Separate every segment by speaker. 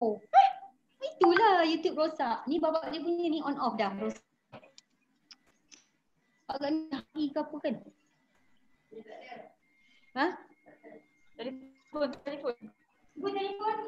Speaker 1: Oh, itulah YouTube rosak. Ni babak dia punya ni on off dah. Rosak. Agak ni hari ke apa kan? Ha?
Speaker 2: Telefon.
Speaker 1: Ibu telefon.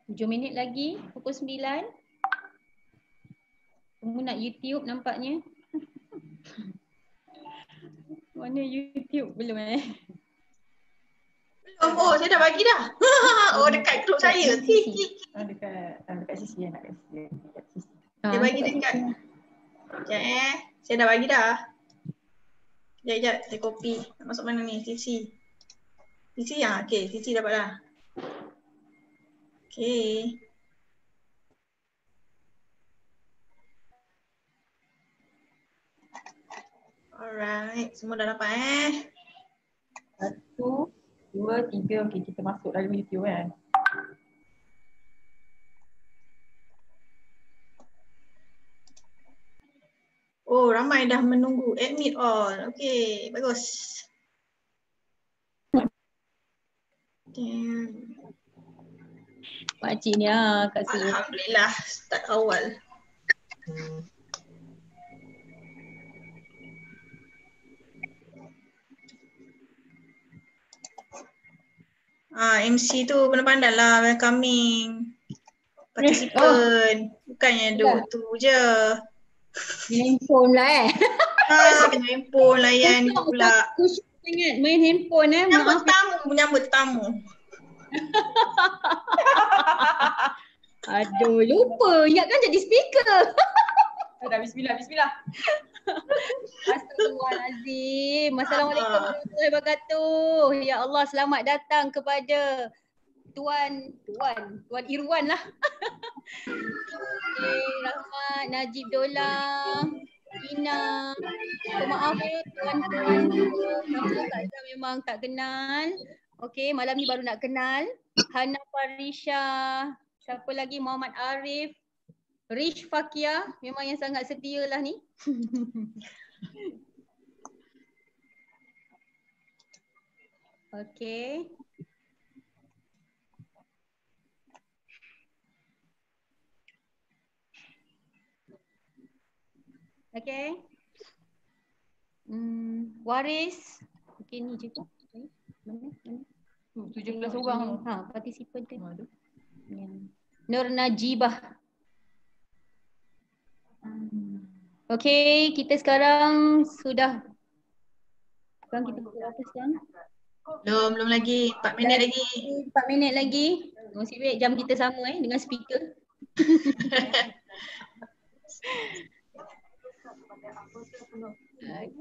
Speaker 1: Tujuh minit lagi, pukul 9. Kamu nak YouTube nampaknya. Mana YouTube? Belum
Speaker 2: Belum. Oh, saya dah bagi dah. Oh, dekat grup saya.
Speaker 3: Dekat sisi nak kasi.
Speaker 2: Dia bagi dekat. Sekejap Saya dah bagi dah. Sekejap. Saya copy. Nak masuk mana ni? CC. CC ya? Okay, CC dapat dah. Okay. Alright. Semua dah dapat
Speaker 3: 1, 2, 3. Okay, kita masuk dalam YouTube kan.
Speaker 2: Oh, ramai dah menunggu. Admit all. Okay, bagus.
Speaker 1: Pakcik ni kat sini.
Speaker 2: Alhamdulillah, start awal. MC tu pandai-pandai lah welcoming participant. Bukannya duduk tu je.
Speaker 1: Handphone lah
Speaker 2: Kena handphone layan ni pula.
Speaker 1: Ingat main handphone
Speaker 2: Menyambut tetamu.
Speaker 1: Aduh, lupa. Ingatkan jadi speaker.
Speaker 3: Dah bismillah.
Speaker 1: Astagfirullahalazim. Assalamualaikum warahmatullahi wabarakatuh. Ya Allah, selamat datang kepada Tuan Irwan lah. Rahmat, Najib Dola, Ina. Maaf tuan-tuan. Saya memang tak kenal. Okey, malam ni baru nak kenal. Hana Farisha. Siapa lagi? Muhammad Arif. Rish Fakia, memang yang sangat setia lah ni. Okey. Okey. Waris. Okey, ni je tu. Mana?
Speaker 3: 17 orang.
Speaker 1: Participant tu. Nur Najibah. Okey, kita sekarang sudah. Sekarang kita pukul berapa sekarang?
Speaker 2: Belum lagi. 4 minit lagi.
Speaker 1: 4 minit lagi. Masih baik jam kita sama dengan speaker.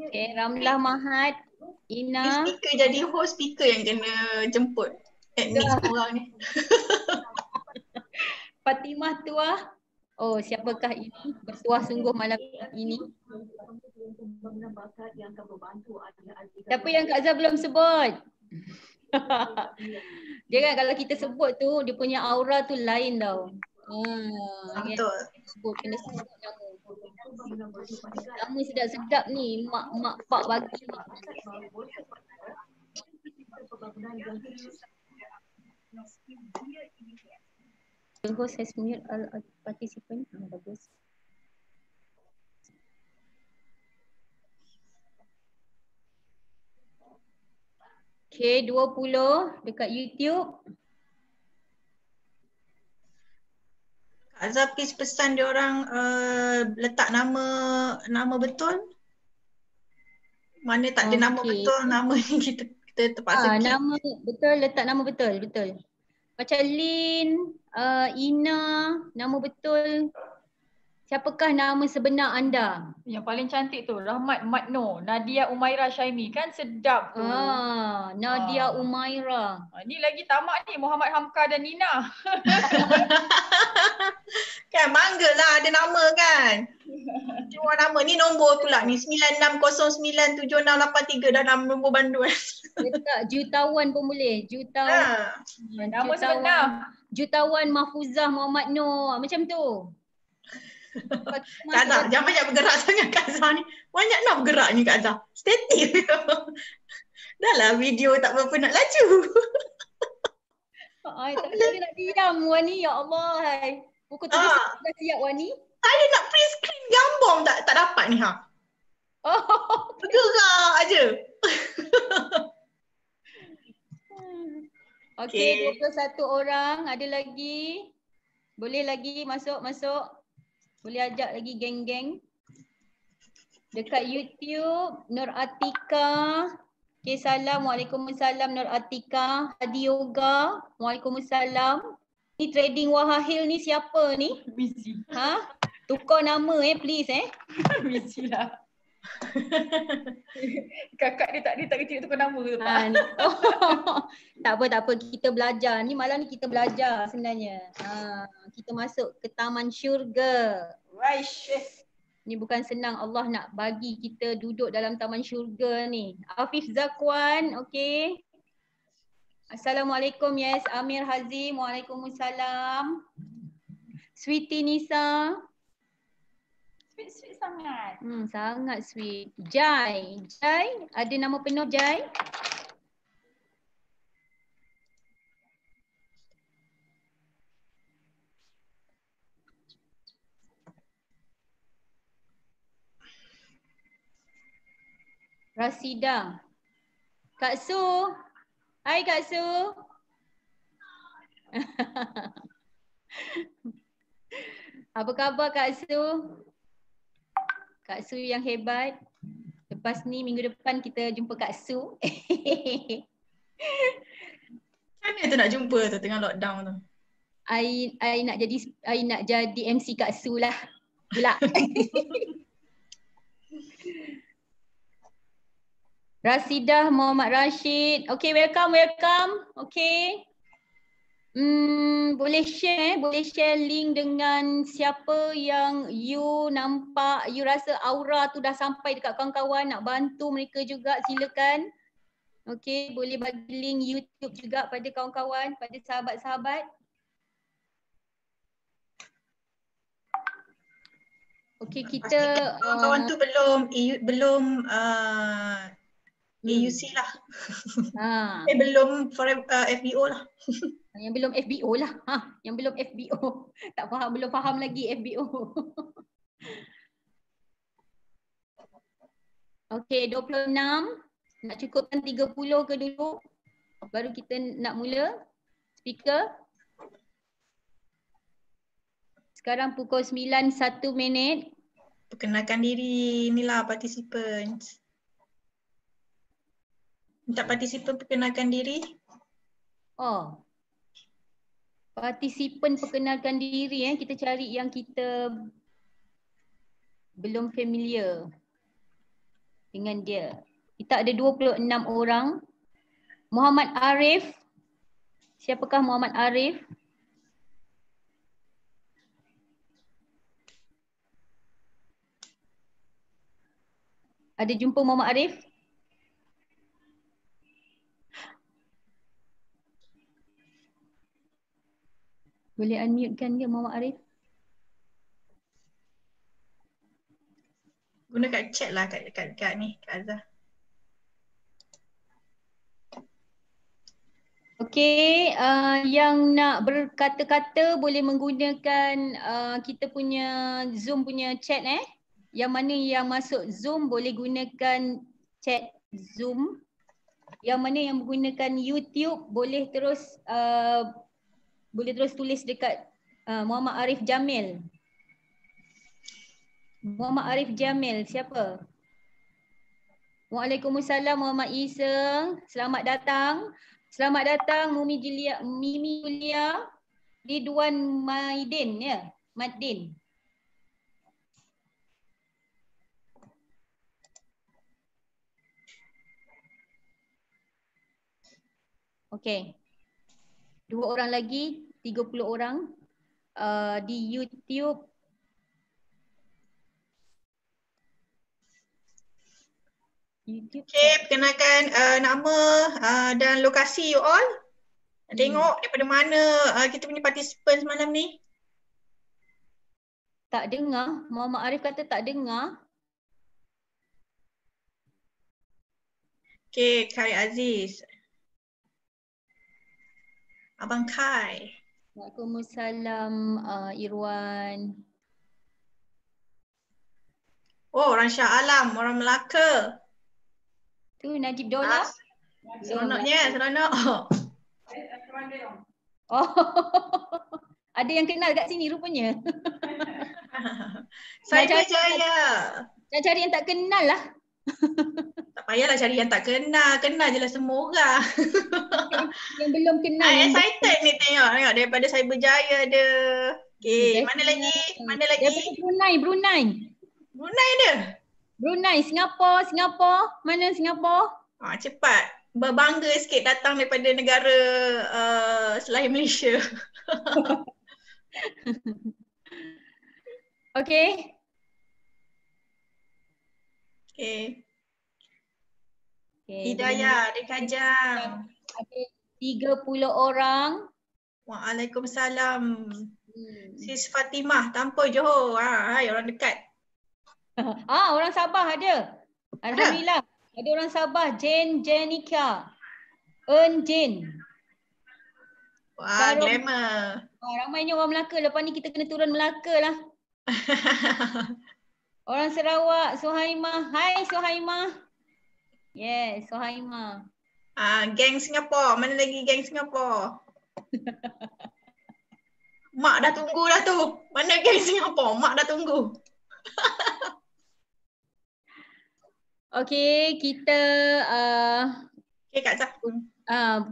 Speaker 1: Okey, Ramlah Mahat, Ina.
Speaker 2: Speaker jadi host, speaker yang kena jemput. Admit semua orang ni.
Speaker 1: Fatimah Tuah. Oh, siapakah ini? Bertuah sungguh malam ini. Siapa yang Kak Zah belum sebut? Dia kan kalau kita sebut tu, dia punya aura tu lain tau.
Speaker 2: Betul.
Speaker 1: Kena sebut nama. Nama sedap-sedap ni, mak pak bagi ni. The host has mute all participant. Bagus. Okay, 20 dekat YouTube.
Speaker 2: Azhar please pesan dia orang letak nama betul. Mana tak ada nama
Speaker 1: Okey.
Speaker 2: betul, nama ni kita terpaksa keep.
Speaker 1: Nama betul, letak nama betul, betul. Macam Lin, Ina, nama betul. Siapakah nama sebenar anda?
Speaker 3: Yang paling cantik tu Rahmat Matno, Nadia Umaira Syaimi, kan sedap tu.
Speaker 1: Nadia Umaira.
Speaker 3: Ni lagi tamak ni Muhammad Hamka dan Nina.
Speaker 2: Kan bangga lah ada nama kan. Cuma nama ni nombor pula ni 96097683 dalam nombor banduan.
Speaker 1: Letak jutawan pun boleh. Jutawan.
Speaker 3: Nama sebenar.
Speaker 1: Jutawan Mahfuzah Muhammad Noor. Macam tu.
Speaker 2: Kak Azhar, jangan banyak bergerak sangat Kak Azhar ni. Banyak nak bergerak ni Kak Azhar. Static. Dah lah video tak berapa nak laju.
Speaker 1: Tak boleh nak diam Wani, ya Allah. Pukul 7 dah siap Wani.
Speaker 2: Saya nak print screen gambar tak dapat ni ha. Bergerak aje.
Speaker 1: Okey, 21 orang. Ada lagi? Boleh lagi masuk. Boleh ajak lagi geng-geng. Dekat YouTube, Nur Atika. Okay, salam. Waalaikumsalam Nur Atika. Hadi Yoga. Waalaikumsalam. Ni trading Wahahil ni siapa ni?
Speaker 3: Busy.
Speaker 1: Tukar nama please
Speaker 3: Busy lah. Kakak dia tak kerti tukar nama ke tak?
Speaker 1: Tak apa. Kita belajar. Ni malam ni kita belajar sebenarnya. Kita masuk ke taman syurga.
Speaker 3: Right.
Speaker 1: Ni bukan senang Allah nak bagi kita duduk dalam taman syurga ni. Afif Zakwan, okey. Assalamualaikum, yes. Amir Hazim, waalaikumsalam. Sweetie Nisa.
Speaker 3: Sweet sangat.
Speaker 1: Sangat sweet. Jai, ada nama penuh Jai? Rasida. Kak Su. Hai Kak Su. Apa khabar Kak Su? Kak Su yang hebat. Lepas ni minggu depan kita jumpa Kak Su.
Speaker 2: Mana tu nak jumpa tu tengah lockdown tu?
Speaker 1: I nak jadi MC Kak Su lah. Pula. Rasidah Muhammad Rashid. Okay, welcome. Okay. Boleh share link dengan siapa yang you nampak, you rasa aura tu dah sampai dekat kawan-kawan, nak bantu mereka juga, silakan. Okay, boleh bagi link YouTube juga pada kawan-kawan, pada sahabat-sahabat. Okay, kita
Speaker 2: kawan-kawan tu belum AUC lah. Belum FBO lah.
Speaker 1: Yang belum FBO lah. Yang belum FBO. Tak faham, belum faham lagi FBO. Okey, 26. Nak cukupkan 30 ke dulu? Baru kita nak mula. Speaker. Sekarang pukul 9:01.
Speaker 2: Perkenalkan diri inilah participants. Minta partisipan perkenalkan diri.
Speaker 1: Partisipan perkenalkan diri kita cari yang kita belum familiar dengan dia. Kita ada 26 orang. Muhammad Arif. Siapakah Muhammad Arif? Ada jumpa Muhammad Arif? Boleh unmute-kan dia Muhammad Arif?
Speaker 2: Guna kat chat lah kat ni, Kak Azhar.
Speaker 1: Okey, yang nak berkata-kata boleh menggunakan kita punya Zoom punya chat Yang mana yang masuk Zoom boleh gunakan chat Zoom. Yang mana yang menggunakan YouTube boleh terus tulis dekat Muhammad Arif Jamil. Muhammad Arif Jamil, siapa? Waalaikumsalam Muhammad Iseng. Selamat datang. Selamat datang Mimi Julia, Ridwan Maidin ya, Madin. Okey. 2 orang lagi, 30 orang di YouTube.
Speaker 2: Okay, perkenalkan nama dan lokasi you all. Tengok daripada mana kita punya participant semalam ni.
Speaker 1: Tak dengar. Muhammad Arif kata tak dengar.
Speaker 2: Okay, Kai Aziz. Abang Kai.
Speaker 1: Waalaikumsalam Irwan.
Speaker 2: Oh, orang Shah Alam, orang Melaka.
Speaker 1: Tu Najib Dola.
Speaker 2: Seronoknya, seronok.
Speaker 1: Oh. Ada yang kenal kat sini rupanya.
Speaker 2: Cyberjaya.
Speaker 1: Nak cari yang tak kenal lah.
Speaker 2: Tak payahlah cari yang tak kenal. Kenal je lah semua orang.
Speaker 1: Yang belum kenal.
Speaker 2: Excited ni tengok daripada Cyberjaya ada. Okay, mana lagi? Mana lagi?
Speaker 1: Daripada Brunei.
Speaker 2: Brunei ada?
Speaker 1: Brunei, Singapura. Mana Singapura?
Speaker 2: Cepat. Berbangga sikit datang daripada negara selain Malaysia.
Speaker 1: Okay.
Speaker 2: Hidayah, Adik Kajang.
Speaker 1: Ada 30 orang.
Speaker 2: Waalaikumsalam. Sis Fatimah, tanpa Johor. Hai, orang dekat.
Speaker 1: Orang Sabah ada. Alhamdulillah. Ada orang Sabah, Jane Jenica. Jane.
Speaker 2: Wah, glamour.
Speaker 1: Ramainya orang Melaka. Lepas ni kita kena turun Melaka lah. Orang Sarawak, Suhaimah. Hai Suhaimah. Yes, Suhaimah.
Speaker 2: Geng Singapura. Mana lagi geng Singapura? Mak dah tunggu dah tu. Mana geng Singapura? Mak dah tunggu.
Speaker 1: Okay, kita
Speaker 2: Okay, Kak Zah.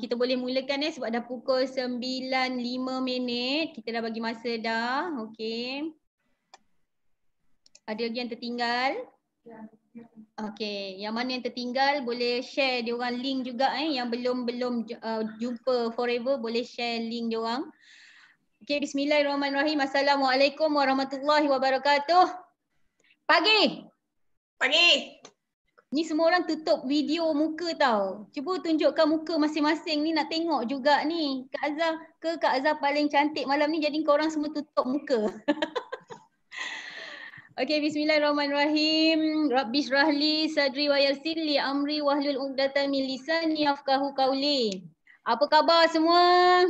Speaker 1: kita boleh mulakan sebab dah pukul 9.05. Kita dah bagi masa dah. Okay. Ada lagi yang tertinggal? Okay, yang mana yang tertinggal boleh share diorang link juga yang belum jumpa forever boleh share link diorang. Okay, bismillahirrahmanirrahim. Assalamualaikum warahmatullahi wabarakatuh. Pagi. Ni semua orang tutup video muka tau. Cuba tunjukkan muka masing-masing ni, nak tengok juga ni. Kak Azhar paling cantik malam ni, jadi korang semua tutup muka. Okay, bismillahirrahmanirrahim. Rabbi syrahli sadri wa yassir li amri wahlul 'uqdatam min lisani yafqahu qawli. Apa khabar semua?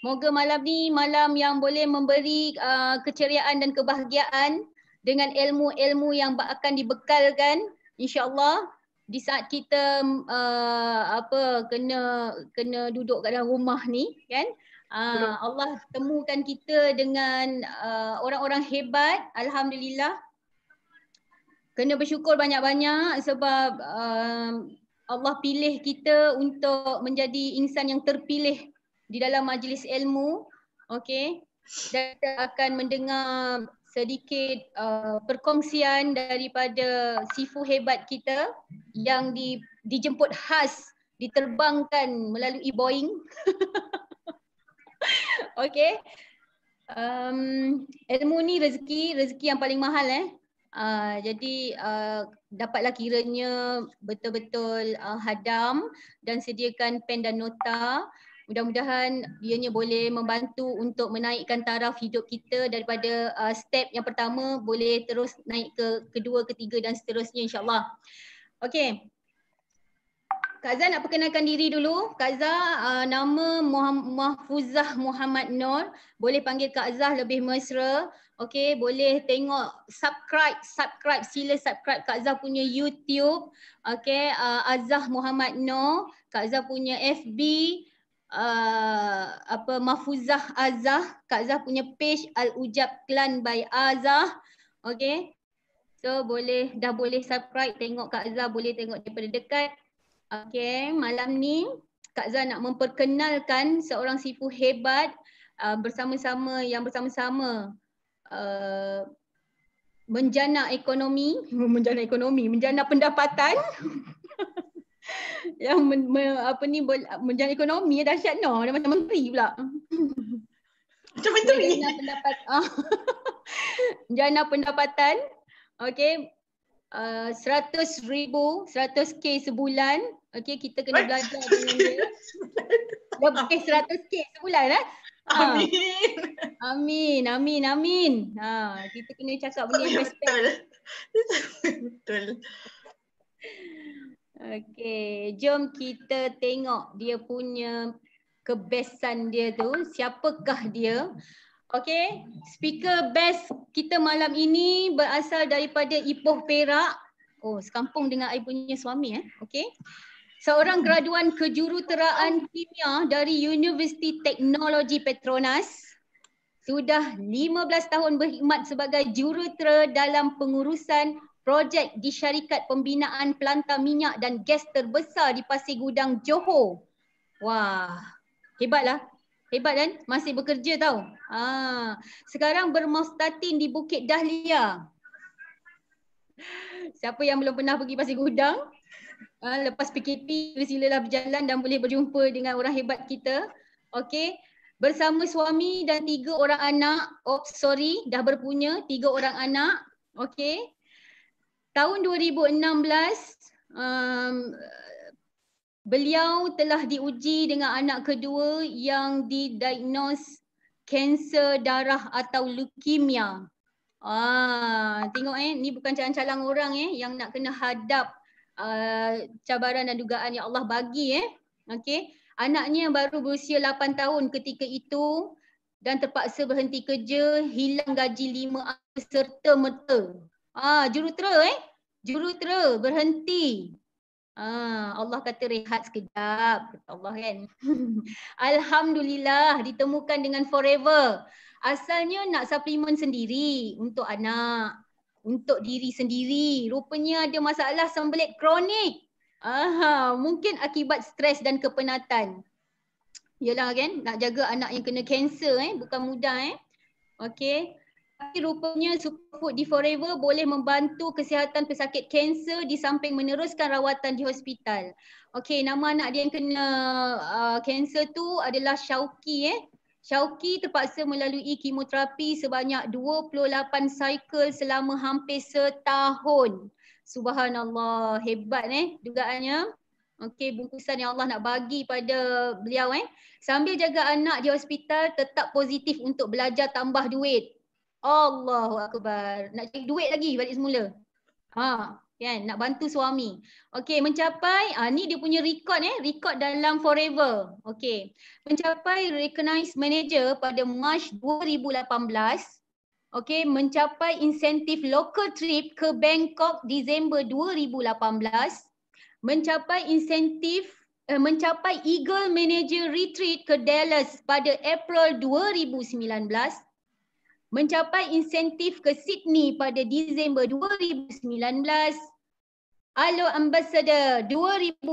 Speaker 1: Moga malam ni malam yang boleh memberi keceriaan dan kebahagiaan dengan ilmu-ilmu yang akan dibekalkan insya-Allah di saat kita kena duduk kat dalam rumah ni kan. Allah temukan kita dengan orang-orang hebat, alhamdulillah. Kena bersyukur banyak-banyak sebab Allah pilih kita untuk menjadi insan yang terpilih di dalam majlis ilmu. Okey. Dan kita akan mendengar sedikit perkongsian daripada sifu hebat kita yang dijemput khas, diterbangkan melalui Boeing. Okey. Ilmu ni rezeki yang paling mahal jadi dapatlah kiranya betul-betul hadam dan sediakan pen dan nota. Mudah-mudahan ianya boleh membantu untuk menaikkan taraf hidup kita daripada step yang pertama boleh terus naik ke kedua, ketiga dan seterusnya insya-Allah. Okey. Kak Zah nak perkenalkan diri dulu. Kak Zah nama Mahfuzah Muhammad Nur. Boleh panggil Kak Zah lebih mesra. Okey, boleh tengok subscribe, sila subscribe Kak Zah punya YouTube. Okey, Azah Muhammad Nur. Kak Zah punya FB, Mahfuzah Azah, Kak Zah punya page Al-Ujab Clan by Azah. Okay. So dah boleh subscribe, tengok Kak Zah, boleh tengok daripada dekat. Okay, malam ni Kak Zah nak memperkenalkan seorang sifu hebat bersama-sama menjana pendapatan yang menjana ekonomi dahsyat dah macam menteri pula.
Speaker 2: Macam menteri.
Speaker 1: Menjana pendapatan. Okey. 100K sebulan. Okey, kita kena belajar dengan dia. Lebih 100K sebulan Amin. Kita kena cakap benda yang respect.
Speaker 2: Betul.
Speaker 1: Okey, jom kita tengok dia punya kebesan dia tu. Siapakah dia? Okey, speaker best kita malam ini berasal daripada Ipoh Perak. Oh, sekampung dengan I punya suami Okey. Seorang graduan kejuruteraan kimia dari Universiti Teknologi Petronas. Sudah 15 tahun berkhidmat sebagai jurutera dalam pengurusan projek di syarikat pembinaan pelantar minyak dan gas terbesar di Pasir Gudang, Johor. Wah, hebatlah. Hebat kan? Masih bekerja tau. Sekarang bermustatin di Bukit Dahlia. Siapa yang belum pernah pergi Pasir Gudang, lepas PKP silalah berjalan dan boleh berjumpa dengan orang hebat kita. Okey. Bersama suami dan 3 orang anak. Dah berpunya 3 orang anak. Okey. Tahun 2016 beliau telah diuji dengan anak kedua yang didiagnos kanser darah atau leukemia. Tengok ni bukan calang-calang orang yang nak kena hadap cabaran dan dugaan yang Allah bagi Okey. Anaknya baru berusia 8 tahun ketika itu dan terpaksa berhenti kerja, hilang gaji 5 serta-merta. Jurutera Jurutera berhenti. Allah kata rehat sekejap. Kata Allah kan. Alhamdulillah ditemukan dengan forever. Asalnya nak suplemen sendiri untuk anak, untuk diri sendiri. Rupanya ada masalah sembelit kronik. Mungkin akibat stres dan kepenatan. Yalah kan, nak jaga anak yang kena kanser bukan mudah Okey. Tapi rupanya Superfood di Forever boleh membantu kesihatan pesakit kanser di samping meneruskan rawatan di hospital. Okey, nama anak dia yang kena kanser tu adalah Syauqi Syauqi terpaksa melalui kemoterapi sebanyak 28 cycle selama hampir setahun. Subhanallah, hebat dugaannya. Okey, bungkusan yang Allah nak bagi pada beliau Sambil jaga anak di hospital, tetap positif untuk belajar tambah duit. Allahu Akbar. Nak cari duit lagi balik semula. Kan, nak bantu suami. Okey, mencapai ni dia punya record record dalam Forever. Okey. Mencapai recognized manager pada Mac 2018. Okey, mencapai insentif local trip ke Bangkok Disember 2018. Mencapai Eagle Manager Retreat ke Dallas pada April 2019. Mencapai insentif ke Sydney pada Disember 2019. Alo Ambassador 2018-2019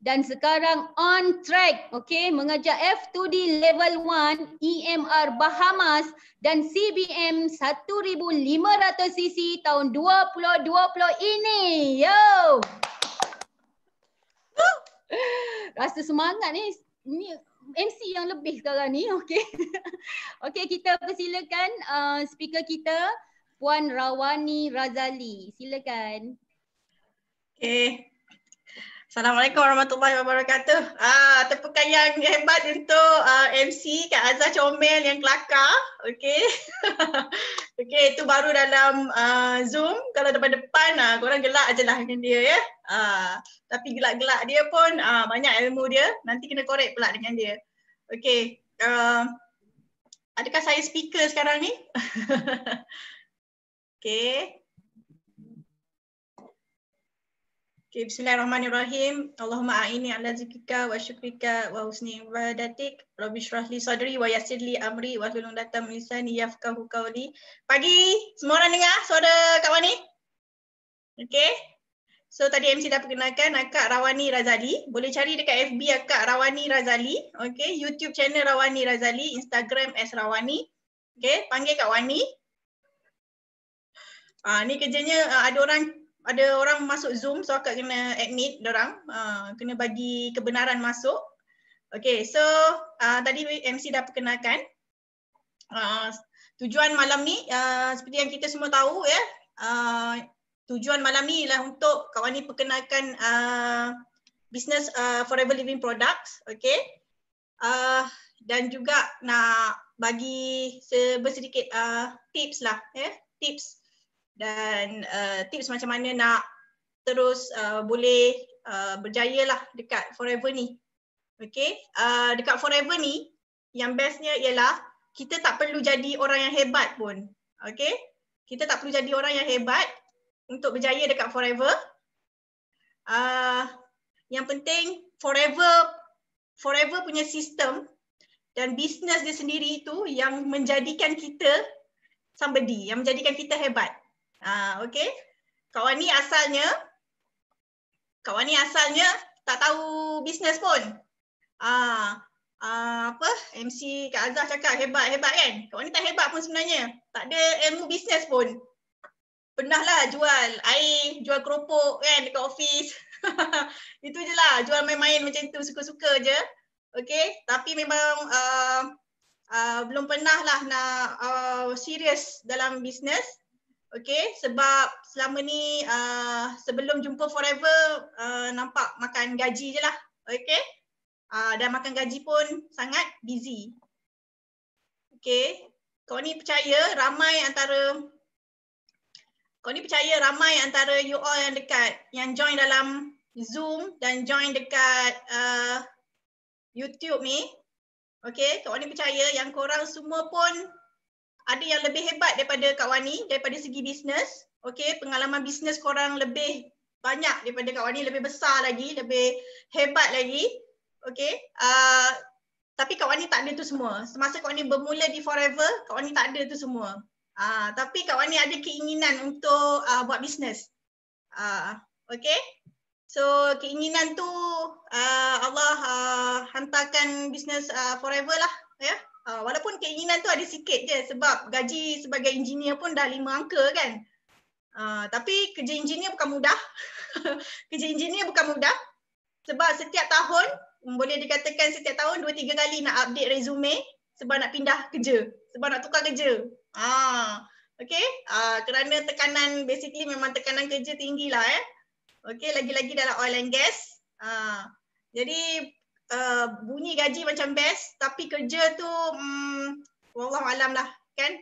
Speaker 1: dan sekarang on track mengajar F2D Level 1 EMR Bahamas dan CBM 1500cc tahun 2020 ini. Yo. Rasa semangat ni MC yang lebih sekarang ni. Okey. Okey, kita persilakan speaker kita Puan Rawani Razali. Silakan.
Speaker 2: Okey. Assalamualaikum warahmatullahi wabarakatuh. Tepukan yang hebat untuk MC Kak Azah Comel yang kelakar. Okey. Okey, itu baru dalam Zoom. Kalau depan-depan korang gelak je lah dengan dia Tapi gelak-gelak dia pun banyak ilmu dia. Nanti kena korek pula dengan dia. Okey. Adakah saya speaker sekarang ni? Okey. Okay, bismillahirrahmanirrahim. Allahumma a'ini ala zikrika wa syukrika wa husni ibadatik. Rabbi shrah li sadri wa yassir li amri wa hlul 'uqdatam min lisani yafqahu qawli. Pagi, semua orang dengar suara Kak Wani? Okay. So tadi MC dah perkenalkan Akak Rawani Razali. Boleh cari dekat FB Akak Rawani Razali. Okay, YouTube channel Rawani Razali, Instagram @rawani. Okay, panggil Kak Wani. Ni kerjanya ada orang masuk Zoom, so akak kena admit dorang, kena bagi kebenaran masuk. Okay, so tadi MC dah perkenalkan. Tujuan malam ni seperti yang kita semua tahu ya, tujuan malam ni ialah untuk Kak Wani perkenalkan business Forever Living Products, okay. Dan juga nak bagi sedikit tips lah, tips dan tips macam mana nak terus boleh berjaya lah dekat Forever ni. Okay, dekat Forever ni yang bestnya ialah kita tak perlu jadi orang yang hebat pun. Okay, kita tak perlu jadi orang yang hebat untuk berjaya dekat Forever. Yang penting Forever punya sistem dan bisnes dia sendiri itu yang menjadikan kita somebody, yang menjadikan kita hebat. Okay. Kak Wani asalnya tak tahu bisnes pun. MC Kak Azah cakap hebat kan? Kak Wani tak hebat pun sebenarnya. Tak ada ilmu bisnes pun. Pernah lah jual air, jual keropok kan dekat office. Itu je lah, jual main-main macam tu, suka-suka je. Okay, tapi memang belum pernah lah nak serius dalam bisnes. Okay, sebab selama ni sebelum jumpa Forever nampak makan gaji je lah. Okay, dan makan gaji pun sangat busy. Okay, kau ni percaya ramai antara you all yang dekat, yang join dalam Zoom dan join dekat YouTube ni. Okay, Kak Wani percaya yang korang semua pun ada yang lebih hebat daripada Kak Wani daripada segi bisnes. Okay, pengalaman bisnes korang lebih banyak daripada Kak Wani, lebih besar lagi, lebih hebat lagi. Okay, tapi Kak Wani tak ada tu semua. Semasa Kak Wani bermula di Forever, Kak Wani tak ada tu semua. Tapi Kak Wani ada keinginan untuk buat bisnes. Okay, so keinginan tu Allah hantarkan bisnes Forever lah ya. Walaupun keinginan tu ada sikit je sebab gaji sebagai engineer pun dah 5 angka kan. Tapi kerja engineer bukan mudah. Kerja engineer bukan mudah sebab setiap tahun, boleh dikatakan setiap tahun 2-3 kali nak update resume sebab nak pindah kerja, sebab nak tukar kerja. Okay, kerana tekanan, basically memang tekanan kerja tinggi lah Okay, lagi-lagi dalam oil and gas. Jadi bunyi gaji macam best tapi kerja tu wallahualam lah kan.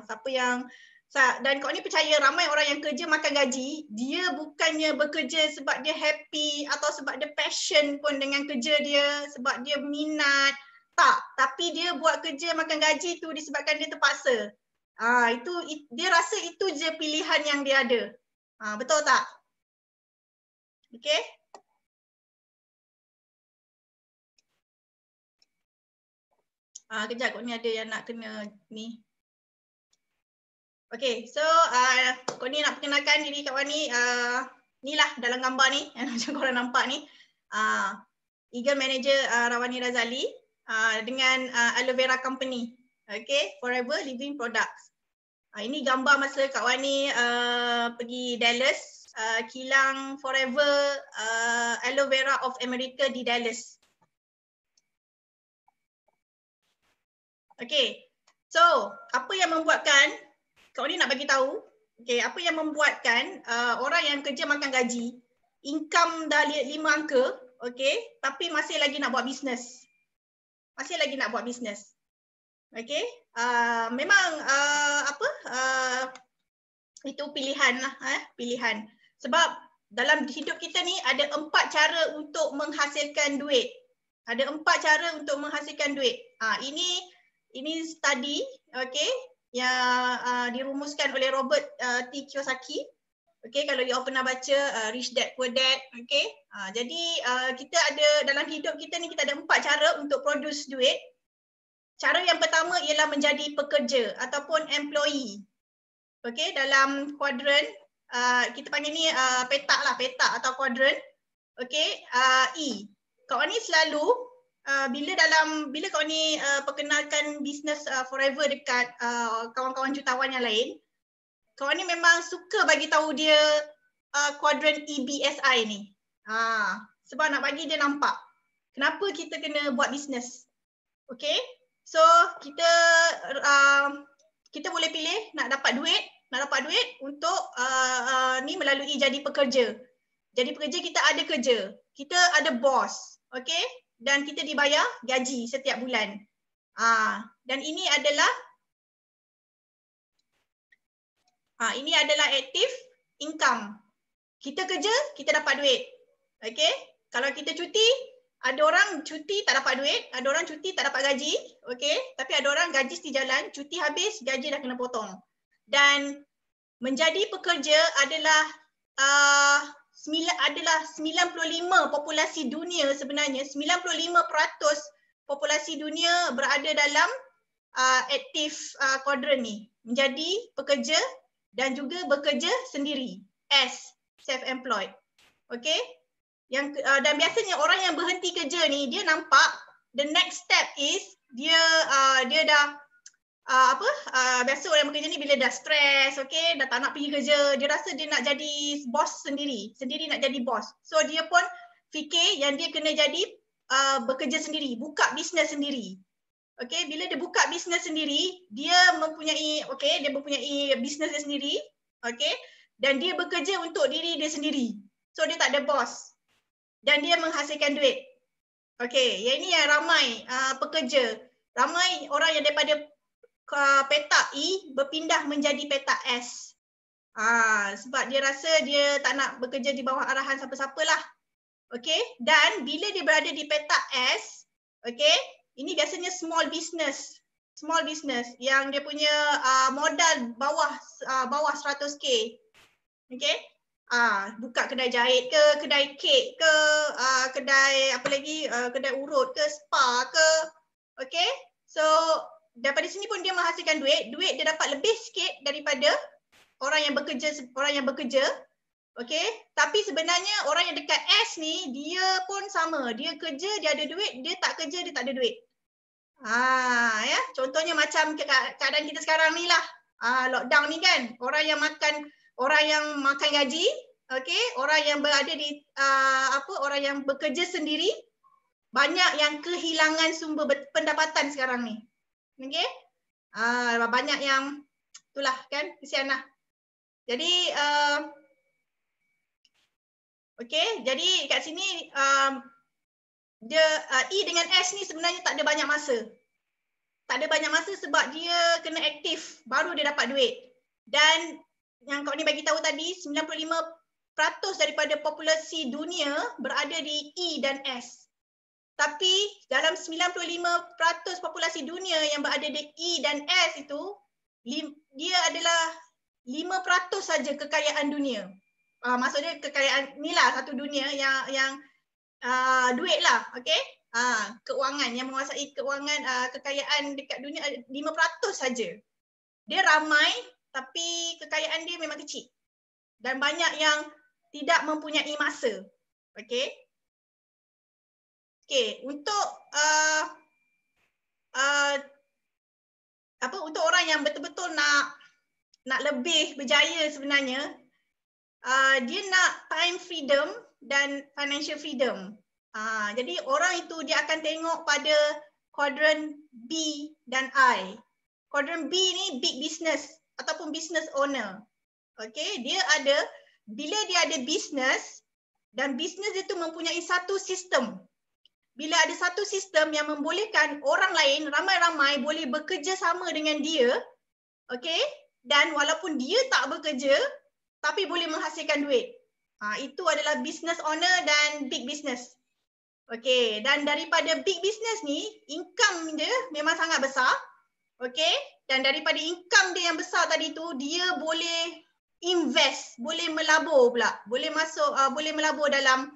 Speaker 2: Siapa yang dan kau ni percaya ramai orang yang kerja makan gaji, dia bukannya bekerja sebab dia happy atau sebab dia passion pun dengan kerja dia, sebab dia minat. Tak, tapi dia buat kerja makan gaji tu disebabkan dia terpaksa. Itu dia rasa itu je pilihan yang dia ada. Betul tak? Okay. Kejap, kau ni ada yang nak kena ni. Okay, so kau ni nak perkenalkan diri Kak Wani. Ni lah dalam gambar ni yang macam korang nampak ni. Eagle Manager Rawani Razali dengan Aloe Vera Company. Okay, Forever Living Products. Ini gambar masa Kak Wani pergi Dallas, kilang Forever Aloe Vera of America di Dallas. Okay, so apa yang membuatkan, Kak Wani nak bagi tahu, okay, apa yang membuatkan orang yang kerja makan gaji, income dah 5 angka, okay, tapi masih lagi nak buat bisnes. Masih lagi nak buat bisnes. Okay, memang itu pilihan lah, pilihan. Sebab dalam hidup kita ni ada 4 cara untuk menghasilkan duit. Ada 4 cara untuk menghasilkan duit. Ini study, okay, yang dirumuskan oleh Robert T. Kiyosaki. Okay, kalau you all pernah baca Rich Dad Poor Dad, okay. Jadi kita ada dalam hidup kita ni, kita ada 4 cara untuk produce duit. Cara yang pertama ialah menjadi pekerja ataupun employee. Okay, dalam kuadran kita panggil ni petak lah, petak atau kuadran. Okay, E. Kawan ni selalu bila kawan ni perkenalkan bisnes forever dekat kawan-kawan jutawan yang lain, kawan ni memang suka bagi tahu dia kuadran EBSI ni. Sebab nak bagi dia nampak kenapa kita kena buat bisnes. Okay, so kita boleh pilih nak dapat duit untuk ni melalui jadi pekerja. Jadi pekerja, kita ada kerja, kita ada bos, okay, dan kita dibayar gaji setiap bulan. Dan ini adalah active income. Kita kerja, kita dapat duit. Okay, kalau kita cuti, ada orang cuti tak dapat duit, ada orang cuti tak dapat gaji, okay, tapi ada orang gaji mesti jalan, cuti habis, gaji dah kena potong. Dan menjadi pekerja adalah 95 populasi dunia sebenarnya, 95% populasi dunia berada dalam aktif kuadran ni, menjadi pekerja dan juga bekerja sendiri as self-employed. Okay, dan biasanya orang yang berhenti kerja ni, dia nampak the next step is dia dah biasa orang bekerja ni bila dah stres, okay, dah tak nak pergi kerja, dia rasa dia nak jadi bos sendiri nak jadi bos. So dia pun fikir yang dia kena jadi bekerja sendiri, buka bisnes sendiri. Okay, bila dia buka bisnes sendiri, dia mempunyai bisnes dia sendiri, okay, dan dia bekerja untuk diri dia sendiri. So dia tak ada bos dan dia menghasilkan duit. Okay, yang ini yang ramai pekerja, ramai orang yang daripada petak E berpindah menjadi petak S. Sebab dia rasa dia tak nak bekerja di bawah arahan siapa-siapa lah. Okay, dan bila dia berada di petak S, okay, ini biasanya small business yang dia punya modal bawah 100k. Okay, buka kedai jahit ke, kedai kek ke, kedai apa lagi, kedai urut ke, spa ke. Okay, so daripada sini pun dia menghasilkan duit dia dapat lebih sikit daripada orang yang bekerja. Okay, tapi sebenarnya orang yang dekat S ni, dia pun sama, dia kerja, dia ada duit, dia tak kerja, dia tak ada duit. Ya, contohnya macam keadaan kita sekarang ni lah, lockdown ni kan, orang yang makan gaji, okay, orang yang berada di orang yang bekerja sendiri, banyak yang kehilangan sumber pendapatan sekarang ni. Okay, banyak yang itulah kan, kesian lah. Jadi okay, jadi kat sini E dengan S ni sebenarnya tak ada banyak masa. Sebab dia kena aktif baru dia dapat duit. Dan yang kau ni bagi tahu tadi, 95% daripada populasi dunia berada di E dan S. Tapi dalam 95% populasi dunia yang berada di E dan S itu, dia adalah 5% saja kekayaan dunia. Maksudnya kekayaan ni lah satu dunia yang duit lah, okay? Keuangan, yang menguasai keuangan, kekayaan dekat dunia 5% saja. Dia ramai tapi kekayaan dia memang kecil. Dan banyak yang tidak mempunyai masa. Okay? Okay, untuk untuk orang yang betul-betul nak lebih berjaya sebenarnya, dia nak time freedom dan financial freedom. Jadi orang itu dia akan tengok pada kuadran B dan I. Kuadran B ni big business ataupun business owner. Okay, bila dia ada business dan business itu mempunyai satu sistem. Bila ada satu sistem yang membolehkan orang lain, ramai-ramai boleh bekerja sama dengan dia, okay, dan walaupun dia tak bekerja, tapi boleh menghasilkan duit. Itu adalah business owner dan big business. Okay, dan daripada big business ni, income dia memang sangat besar. Okay, dan daripada income dia yang besar tadi tu, dia boleh invest, boleh melabur pula. Boleh masuk, boleh melabur dalam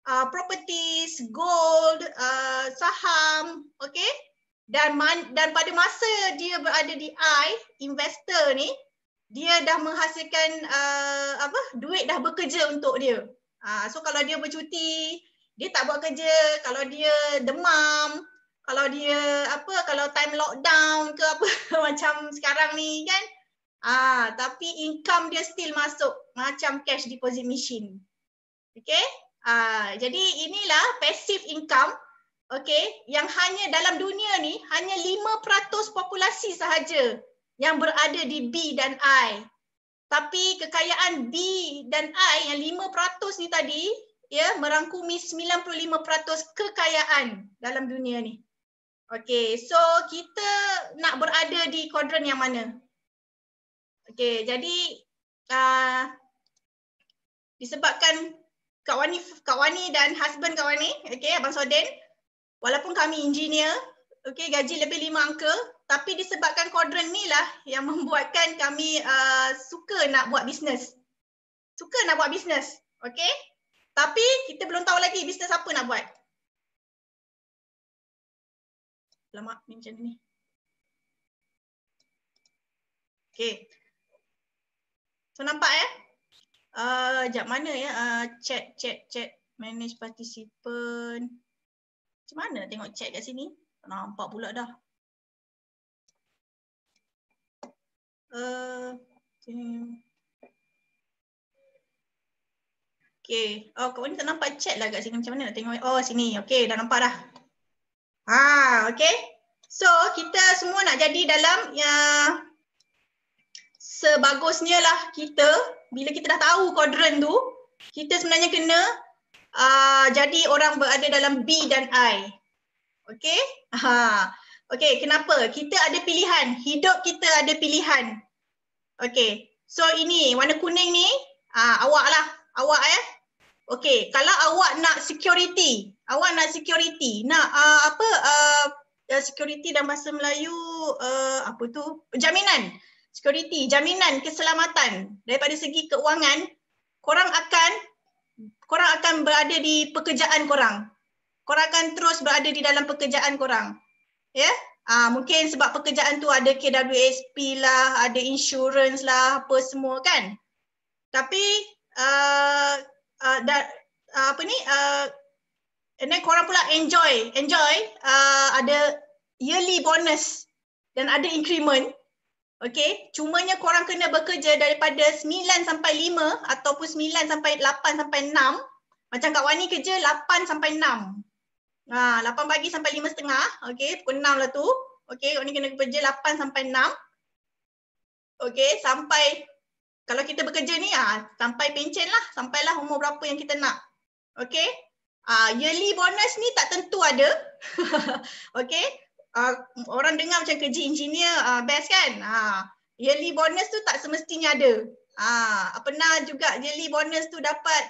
Speaker 2: properties, gold, saham, okay? Dan pada masa dia berada di I, investor ni, dia dah menghasilkan duit dah bekerja untuk dia. So kalau dia bercuti, dia tak buat kerja, kalau dia demam, kalau dia kalau time lockdown ke apa macam sekarang ni kan, tapi income dia still masuk macam cash deposit machine. Okay? Jadi inilah passive income, okay, yang hanya dalam dunia ni hanya 5% populasi sahaja yang berada di B dan I. Tapi kekayaan B dan I yang 5% ni tadi, ya, merangkumi 95% kekayaan dalam dunia ni. Okay, so kita nak berada di kuadran yang mana? Okay, jadi disebabkan Kak Wani dan husband Kak Wani, okay, Abang Soden, walaupun kami engineer, okay, gaji lebih 5 angka, tapi disebabkan kuadran ni lah yang membuatkan kami suka nak buat bisnes. Suka nak buat bisnes, okay? Tapi kita belum tahu lagi bisnes apa nak buat. Lama ni macam ni. Okay. So nampak ya? Sekejap mana ya? Chat. Manage participant. Macam mana tengok chat kat sini? Tak nampak pula dah. Okay. Oh, kau ni tak nampak chat lah kat sini. Macam mana nak tengok? Oh, sini. Okay, dah nampak dah. Okay. So, kita semua nak jadi dalam sebagusnya lah kita. Bila kita dah tahu kuadran tu, kita sebenarnya kena jadi orang berada dalam B dan I. Okay? Okay, kenapa? Kita ada pilihan. Hidup kita ada pilihan. Okay. So, ini warna kuning ni, awak lah. Awak ya. Okay, kalau awak nak security, nak security dalam bahasa Melayu, apa tu? Jaminan. Security, jaminan keselamatan daripada segi keuangan, korang akan berada di pekerjaan korang. Korang akan terus berada di dalam pekerjaan korang. Ya? Mungkin sebab pekerjaan tu ada KWSP lah, ada insurance lah, apa semua kan. Tapi and then korang pula enjoy ada yearly bonus dan ada increment. Okay, cumanya korang kena bekerja daripada 9 sampai 5 ataupun 9 sampai 8 sampai 6. Macam Kak Wani kerja 8 sampai 6. 8 pagi sampai 5.30. Okay, pukul 6 lah tu. Okay, Kak Wani kena kerja 8 sampai 6. Okay, sampai kalau kita bekerja ni sampai pencen lah. Sampailah umur berapa yang kita nak. Okay, yearly bonus ni tak tentu ada. Okay. Orang dengar macam kerja engineer best kan? Yearly bonus tu tak semestinya ada. Pernah juga yearly bonus tu dapat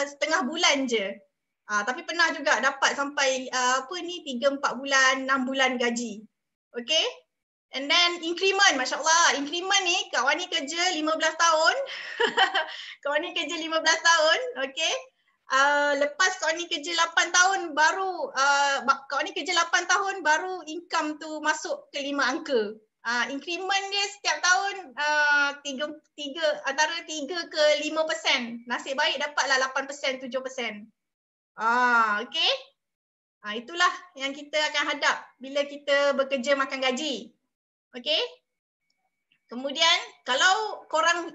Speaker 2: setengah bulan je. Tapi pernah juga dapat sampai 3-4 bulan, 6 bulan gaji. Okay? And then increment, Masya Allah. Increment ni Kak Wani kerja 15 tahun. Kak Wani kerja 15 tahun. Okay? Lepas Kak Wani kerja 8 tahun baru Kak Wani kerja 8 tahun baru income tu masuk ke 5 angka. Increment dia setiap tahun antara 3 ke 5%. Nasib baik dapatlah 8%, 7%. Okay. Itulah yang kita akan hadap bila kita bekerja makan gaji. Okay. Kemudian kalau korang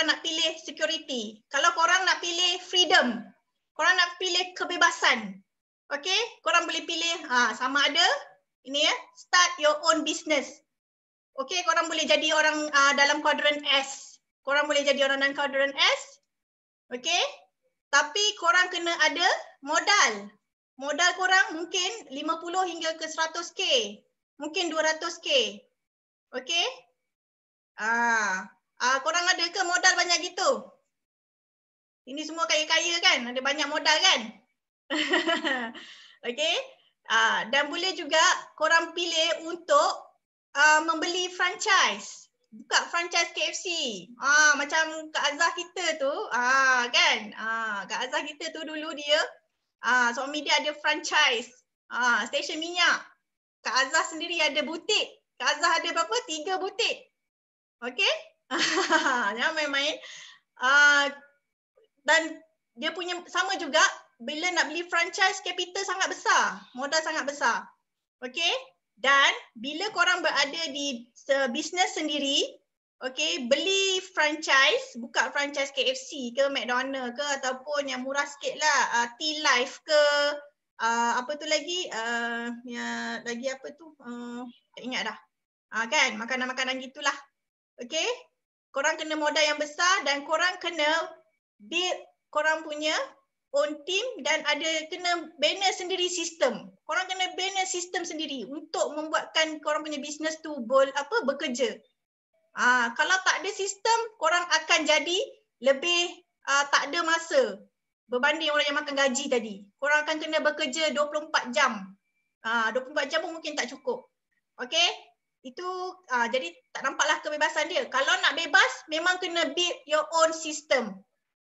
Speaker 2: nak pilih security, kalau korang nak pilih freedom, korang nak pilih kebebasan, okay, korang boleh pilih sama ada ini ya, start your own business. Okay, korang boleh jadi orang dalam kuadran S, korang boleh jadi orang dalam kuadran S, okay, tapi korang kena ada modal. Modal korang mungkin 50 hingga ke 100k, mungkin 200k, okay. Korang ada ke modal banyak gitu? Ini semua kaya-kaya kan? Ada banyak modal kan? Okay. Dan boleh juga korang pilih untuk membeli franchise. buka franchise KFC. Macam Kak Azah kita tu, kan? Kak Azah kita tu dulu dia, suami dia ada franchise, stesen minyak. Kak Azah sendiri ada butik. Kak Azah ada berapa? 3 butik. Okey? Jangan main-main. Dan dia punya sama juga, bila nak beli franchise, capital sangat besar. Modal sangat besar. Okey? Dan bila korang berada di bisnes sendiri, okey, beli franchise, buka franchise KFC ke McDonald ke ataupun yang murah sikit lah, T-Life ke, apa tu lagi, lagi apa tu, tak ingat dah. Kan, makanan-makanan gitulah. Okey? Korang kena modal yang besar dan korang kena build korang punya own team dan kena bina sendiri sistem. Korang kena bina sistem sendiri untuk membuatkan korang punya bisnes tu bekerja. Kalau tak ada sistem, korang akan jadi lebih tak ada masa berbanding orang yang makan gaji tadi. Korang akan kena bekerja 24 jam. 24 jam pun mungkin tak cukup. Okey? Itu jadi tak nampaklah kebebasan dia. Kalau nak bebas, memang kena build your own system.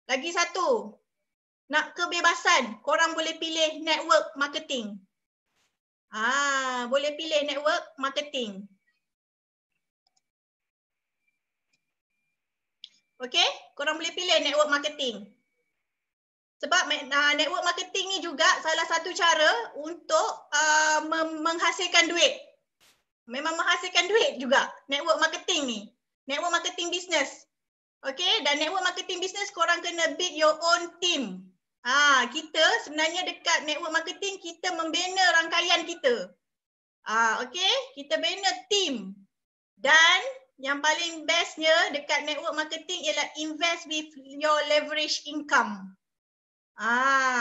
Speaker 2: Lagi satu, nak kebebasan, korang boleh pilih network marketing. Boleh pilih network marketing. Okey, korang boleh pilih network marketing. Sebab network marketing ni juga salah satu cara untuk menghasilkan duit. Memang menghasilkan duit juga network marketing ni. Network marketing business. Okey, dan network marketing business korang kena build your own team. Kita sebenarnya dekat network marketing kita membina rangkaian kita. Okey, kita bina team. Dan yang paling bestnya dekat network marketing ialah invest with your leverage income.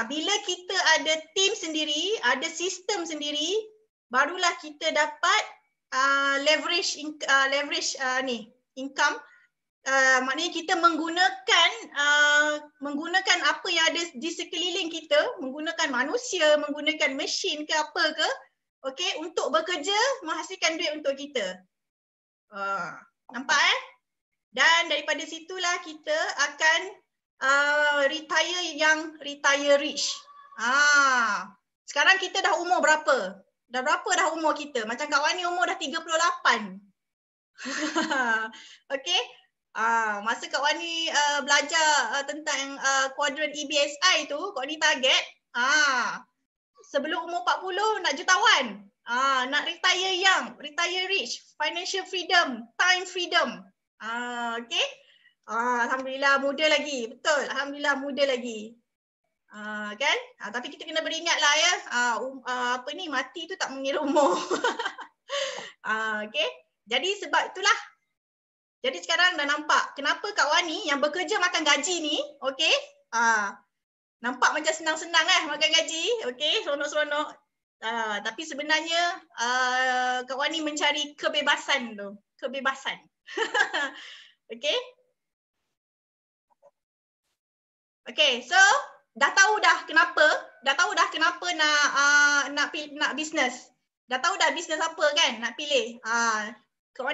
Speaker 2: Bila kita ada team sendiri, ada sistem sendiri, barulah kita dapat leverage income. Maknanya kita menggunakan apa yang ada di sekeliling kita, menggunakan manusia, menggunakan mesin ke apa ke, okey, untuk bekerja menghasilkan duit untuk kita. Nampak Dan daripada situlah kita akan retire rich. Sekarang kita dah umur berapa? Dah umur kita? Macam Kak Wani umur dah 38. Okey. Masa Kak Wani belajar tentang kuadran EBSI tu, Kak Wani target sebelum umur 40 nak jutawan. Nak retire young, retire rich, financial freedom, time freedom. Okey. Alhamdulillah muda lagi. Betul, alhamdulillah muda lagi. Kan? Tapi kita kena beringatlah ya, mati tu tak mengira umur. Okey. Jadi sebab itulah. Jadi sekarang dah nampak kenapa Kak Wani yang bekerja makan gaji ni, okey? Nampak macam senang-senang makan gaji, okey, seronok-seronok. Tapi sebenarnya Kak Wani mencari kebebasan tu, kebebasan. Okey? Okey, so dah tahu dah kenapa nak bisnes. Dah tahu dah bisnes apa kan nak pilih. Kak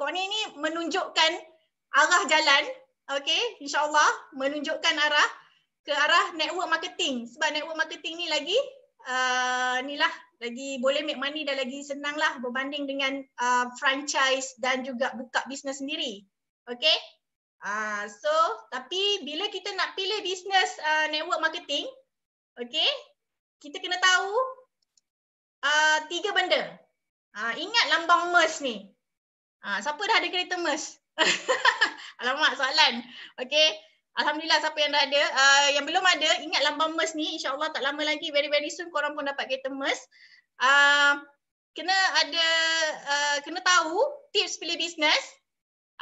Speaker 2: Wani ni menunjukkan arah jalan, okey, insya-Allah menunjukkan arah ke arah network marketing. Sebab network marketing ni lagi lagi boleh make money dan lagi senang lah berbanding dengan franchise dan juga buka bisnes sendiri. Okey? So tapi bila kita nak pilih bisnes network marketing, okey, kita kena tahu 3 benda. Ingat lambang MERS ni. Siapa dah ada kereta MERS? Alamak, soalan. Okey. Alhamdulillah siapa yang dah ada. Yang belum ada, ingat lambang MERS ni. InsyaAllah tak lama lagi, very soon korang pun dapat kereta MERS. Kena tahu tips pilih bisnes.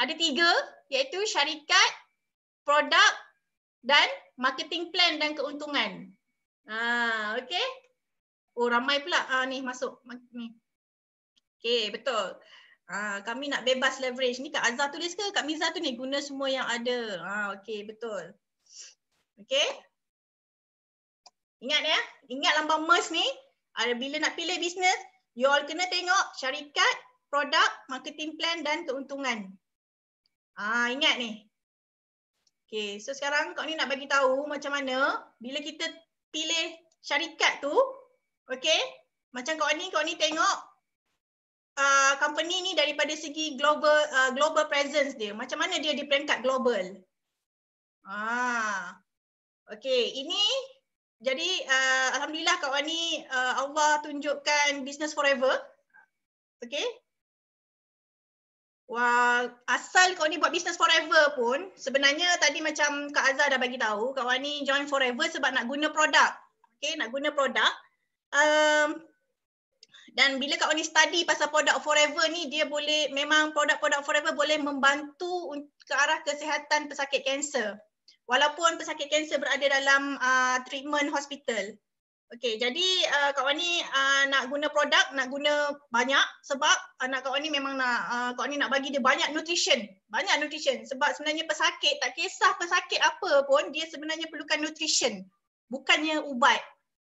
Speaker 2: Ada 3, iaitu syarikat, produk dan marketing plan dan keuntungan. Okey. Oh, ramai pula ni masuk ni. Okey, betul. Kami nak bebas leverage. Ni Kak Azhar tulis ke Kak Miza tu ni? Guna semua yang ada. Okey, betul. Okey. Ingat ya. Ingat lambang MERS ni. Bila nak pilih bisnes, you all kena tengok syarikat, produk, marketing plan dan keuntungan. Ingat ni. Okay, so sekarang kau ni nak bagi tahu macam mana bila kita pilih syarikat tu, okay, macam kau ni tengok company ni daripada segi global presence dia. Macam mana dia di peringkat global? Okay, ini jadi alhamdulillah kawan ni Allah tunjukkan Business Forever. Okay. Wah, asal kau ni buat Business Forever pun sebenarnya tadi macam Kak Azhar dah bagi tahu, kawan ni join Forever sebab nak guna produk. Okay, nak guna produk. Dan bila kawan ni study pasal produk Forever ni, dia boleh, memang produk-produk Forever boleh membantu ke arah kesihatan pesakit kanser. Walaupun pesakit kanser berada dalam treatment hospital. Okey, jadi kawan ni nak guna produk, nak guna banyak sebab anak kawan ni memang nak kawan ni nak bagi dia banyak nutrition. Banyak nutrition sebab sebenarnya pesakit, tak kisah pesakit apa pun, dia sebenarnya perlukan nutrition. Bukannya ubat.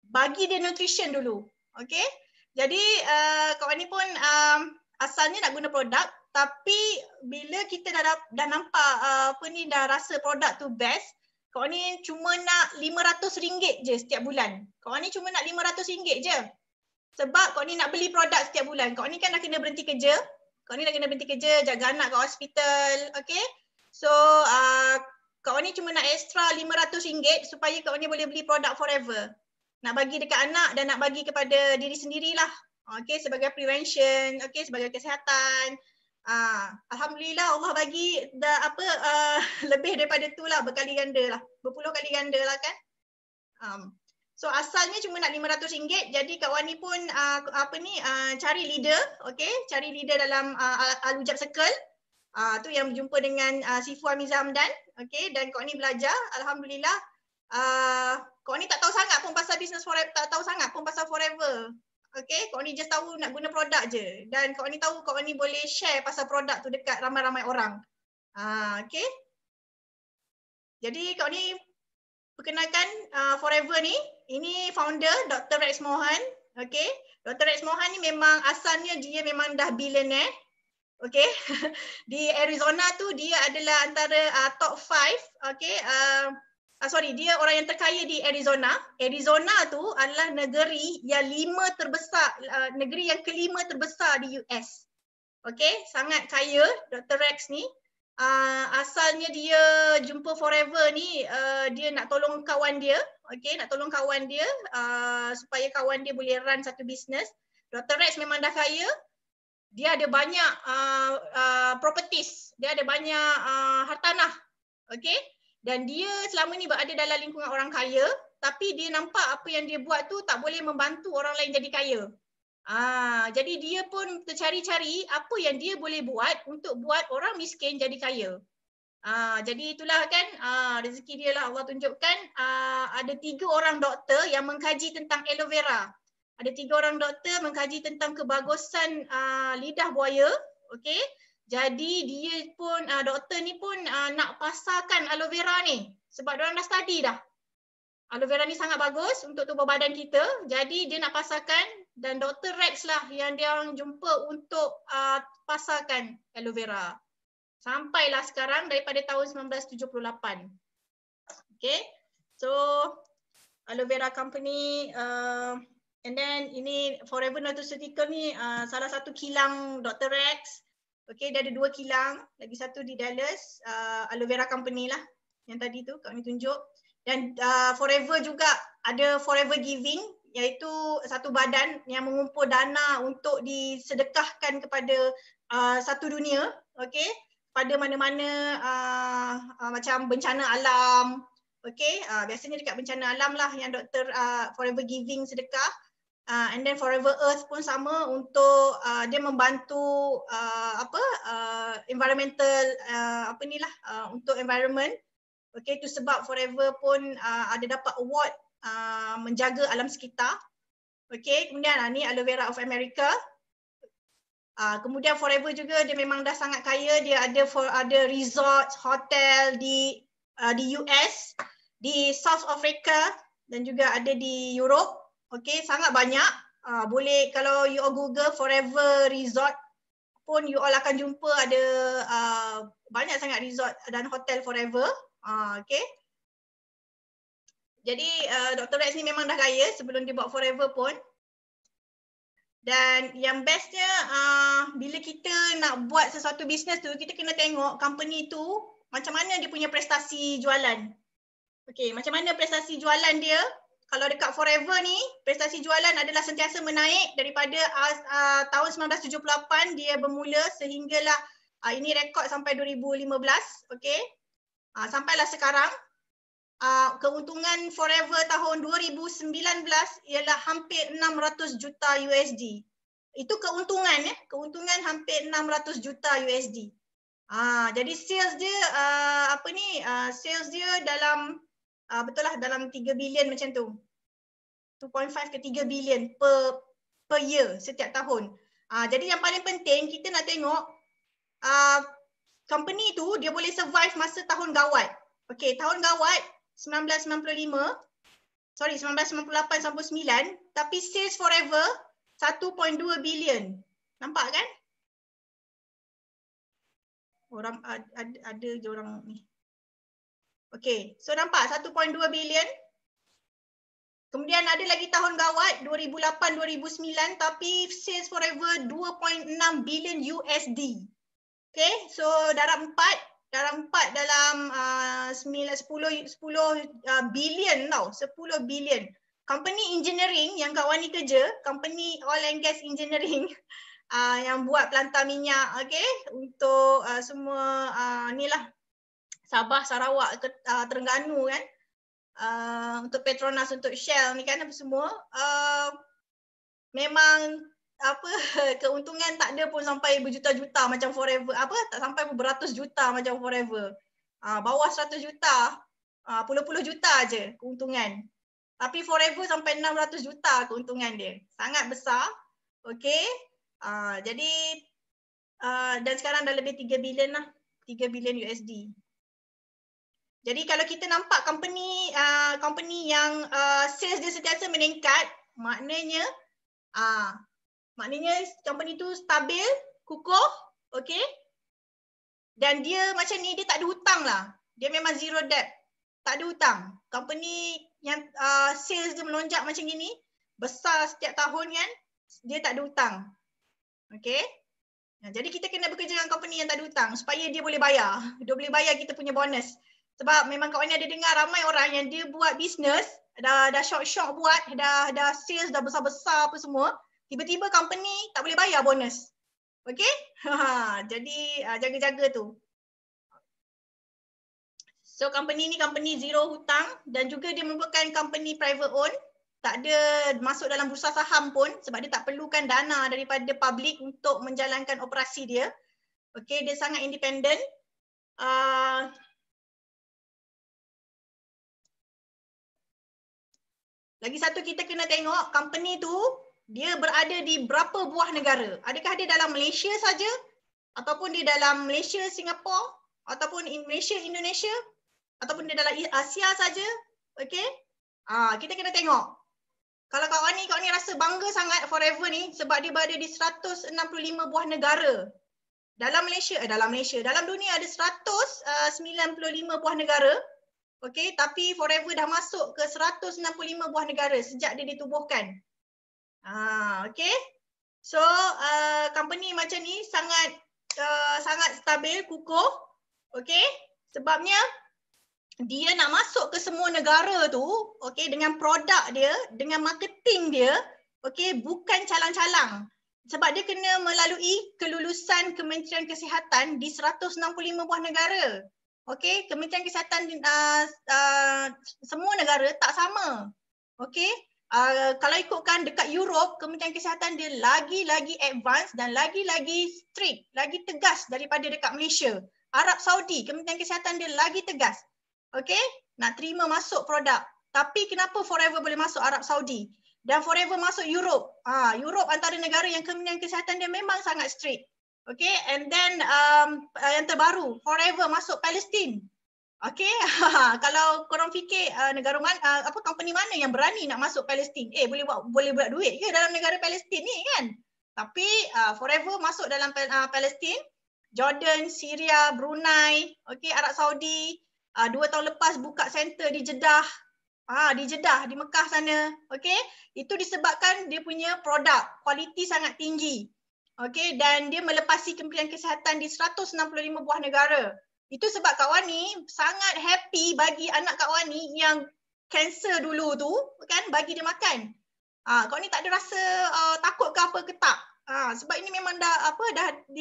Speaker 2: Bagi dia nutrition dulu. Okey? Jadi kawan ni pun asalnya nak guna produk, tapi bila kita dah nampak dah rasa produk tu best, kawan ni cuma nak RM500 je setiap bulan. Kawan ni cuma nak RM500 je. Sebab kawan ni nak beli produk setiap bulan. Kawan ni kan dah kena berhenti kerja. Kawan ni dah kena berhenti kerja, jaga anak kat hospital. Okay. So, kawan ni cuma nak extra RM500 supaya kawan ni boleh beli produk Forever. Nak bagi dekat anak dan nak bagi kepada diri sendirilah. Okay, sebagai prevention, okay, sebagai kesihatan. Alhamdulillah Allah bagi lebih daripada tu lah, berkali ganda lah, berpuluh kali ganda lah kan. So asalnya cuma nak RM500, jadi kawan ni pun cari leader, okay, cari leader dalam Al-Ujab Circle. Tu yang berjumpa dengan Sifu Amiza Hamdan, okay, dan kawan ni belajar. Alhamdulillah kawan ni tak tahu sangat pun pasal Business Forever, tak tahu sangat pun pasal Forever. Okay, kawan ni just tahu nak guna produk je. Dan kawan ni tahu kawan ni boleh share pasal produk tu dekat ramai-ramai orang. Okay. Jadi kawan ni perkenalkan Forever ni. Ini founder Dr. Rex Mohan. Okay. Dr. Rex Mohan ni memang asalnya dia memang dah billionaire. Okay. Di Arizona tu dia adalah antara top 5. Okay. Dia orang yang terkaya di Arizona. Arizona tu adalah negeri yang kelima terbesar di US. Okay, sangat kaya Dr. Rex ni. Asalnya dia jumpa Forever ni, dia nak tolong kawan dia. Okay, nak tolong kawan dia supaya kawan dia boleh run satu bisnes. Dr. Rex memang dah kaya. Dia ada banyak properties. Dia ada banyak hartanah. Okay. Dan dia selama ni berada dalam lingkungan orang kaya, tapi dia nampak apa yang dia buat tu tak boleh membantu orang lain jadi kaya. Jadi dia pun tercari-cari apa yang dia boleh buat untuk buat orang miskin jadi kaya. Jadi itulah kan rezeki dia lah Allah tunjukkan. Ada 3 orang doktor yang mengkaji tentang aloe vera. Ada 3 orang doktor mengkaji tentang kebagusan lidah buaya. Okay. Jadi dia pun, doktor ni pun nak pasarkan aloe vera ni. Sebab diorang dah study dah. Aloe vera ni sangat bagus untuk tubuh badan kita. Jadi dia nak pasarkan dan Dr. Rex lah yang dia jumpa untuk pasarkan aloe vera. Sampailah sekarang daripada tahun 1978. Okay. So, aloe vera company and then ini Forever Nutraceutical ni salah satu kilang Dr. Rex. Okay, dia ada 2 kilang, lagi satu di Dallas, aloe vera company lah yang tadi tu kami tunjuk. Dan Forever juga ada Forever Giving, iaitu satu badan yang mengumpul dana untuk disedekahkan kepada satu dunia, okay, pada mana-mana macam bencana alam, okay, biasanya dekat bencana alam lah yang Dr. Forever Giving sedekah. And then Forever Earth pun sama untuk dia membantu environmental untuk environment. Okay, tu sebab Forever pun ada dapat award menjaga alam sekitar. Okay, kemudian ni Aloe Vera of America. Kemudian Forever juga dia memang dah sangat kaya, dia ada resort, hotel di US, di South Africa dan juga ada di Europe. Okay, sangat banyak. Boleh kalau you Google Forever Resort pun you all akan jumpa ada banyak sangat resort dan hotel Forever. Okay. Jadi Dr. Rex ni memang dah kaya sebelum dia buat Forever pun. Dan yang bestnya bila kita nak buat sesuatu bisnes tu, kita kena tengok company tu macam mana dia punya prestasi jualan. Okay, macam mana prestasi jualan dia. Kalau dekat Forever ni, prestasi jualan adalah sentiasa menaik daripada tahun 1978 dia bermula sehinggalah ini rekod sampai 2015. Okay. Sampailah sekarang. Keuntungan Forever tahun 2019 ialah hampir 600 juta USD. Itu keuntungan ya, keuntungan hampir 600 juta USD. Jadi sales dia sales dia dalam betul lah dalam 3 bilion macam tu. 2.5 ke 3 bilion per year setiap tahun. Jadi yang paling penting kita nak tengok company tu dia boleh survive masa tahun gawat. Okey, tahun gawat 1998 sampai 9, tapi sales Forever 1.2 bilion. Nampak kan? Orang ada je orang ni. Okey, so nampak 1.2 bilion. Kemudian ada lagi tahun gawat 2008-2009 tapi sales Forever 2.6 bilion USD. Okey, so darab 4 dalam 10 bilion tau, 10 bilion. Company engineering yang Kak Wani kerja, company oil and gas engineering yang buat pelantar minyak, okey, untuk semua inilah Sabah, Sarawak, Terengganu kan. Untuk Petronas, untuk Shell ni kan apa semua. Memang keuntungan tak ada pun sampai berjuta-juta macam Forever, tak sampai beratus juta macam Forever. Bawah 100 juta, puluh-puluh juta je keuntungan. Tapi Forever sampai 600 juta keuntungan dia. Sangat besar. Okey. Jadi dan sekarang dah lebih 3 bilion lah. 3 bilion USD. Jadi kalau kita nampak company yang sales dia sentiasa meningkat, maknanya company tu stabil, kukuh, okey. Dan dia macam ni, dia tak ada hutang lah. Dia memang zero debt. Tak ada hutang. Company yang sales dia melonjak macam gini, besar setiap tahun kan, dia tak ada hutang. Okey. Jadi kita kena bekerja dengan company yang tak ada hutang supaya dia boleh bayar. Dia boleh bayar kita punya bonus. Sebab memang Kak Wani ada dengar ramai orang yang dia buat bisnes, dah short buat, dah sales dah besar-besar apa semua, tiba-tiba company tak boleh bayar bonus. Okey? Jadi jaga-jaga tu. So company ni company zero hutang dan juga dia merupakan company private owned. Tak ada masuk dalam bursa saham pun sebab dia tak perlukan dana daripada public untuk menjalankan operasi dia. Okey, dia sangat independen. Lagi satu kita kena tengok company tu dia berada di berapa buah negara. Adakah dia dalam Malaysia saja ataupun dia dalam Malaysia, Singapura ataupun Malaysia, Indonesia ataupun dia dalam Asia saja. Okey? Kita kena tengok. Kalau Kak Wani rasa bangga sangat Forever ni sebab dia berada di 165 buah negara. Dalam dunia ada 195 buah negara. Okey, tapi Forever dah masuk ke 165 buah negara sejak dia ditubuhkan. Okey. So, company macam ni sangat stabil, kukuh. Okey. Sebabnya dia nak masuk ke semua negara tu, okey, dengan produk dia, dengan marketing dia, okey, bukan calang-calang. Sebab dia kena melalui kelulusan Kementerian Kesihatan di 165 buah negara. Okey, Kementerian Kesihatan semua negara tak sama. Okey, kalau ikutkan dekat Europe, Kementerian Kesihatan dia lagi-lagi advance dan lagi-lagi strict, lagi tegas daripada dekat Malaysia. Arab Saudi, Kementerian Kesihatan dia lagi tegas. Okey, nak terima masuk produk. Tapi kenapa Forever boleh masuk Arab Saudi? Dan Forever masuk Europe. Europe antara negara yang Kementerian Kesihatan dia memang sangat strict. Okay, and then yang terbaru, Forever masuk Palestin. Okay, kalau korang fikir negara mana, company mana yang berani nak masuk Palestin? Boleh buat duit ke dalam negara Palestin ni kan? Tapi Forever masuk dalam Palestin, Jordan, Syria, Brunei, okey, Arab Saudi. 2 tahun lepas buka center di Jeddah. Di Jeddah, di Mekah sana. Okey, itu disebabkan dia punya produk kualiti sangat tinggi. Okey, dan dia melepasi Kementerian Kesihatan di 165 buah negara. Itu sebab Kak Wani sangat happy bagi anak Kak Wani yang kanser dulu tu, kan, bagi dia makan. Kak Wani tak ada rasa takut ke apa ke tak. Sebab ini memang dah 41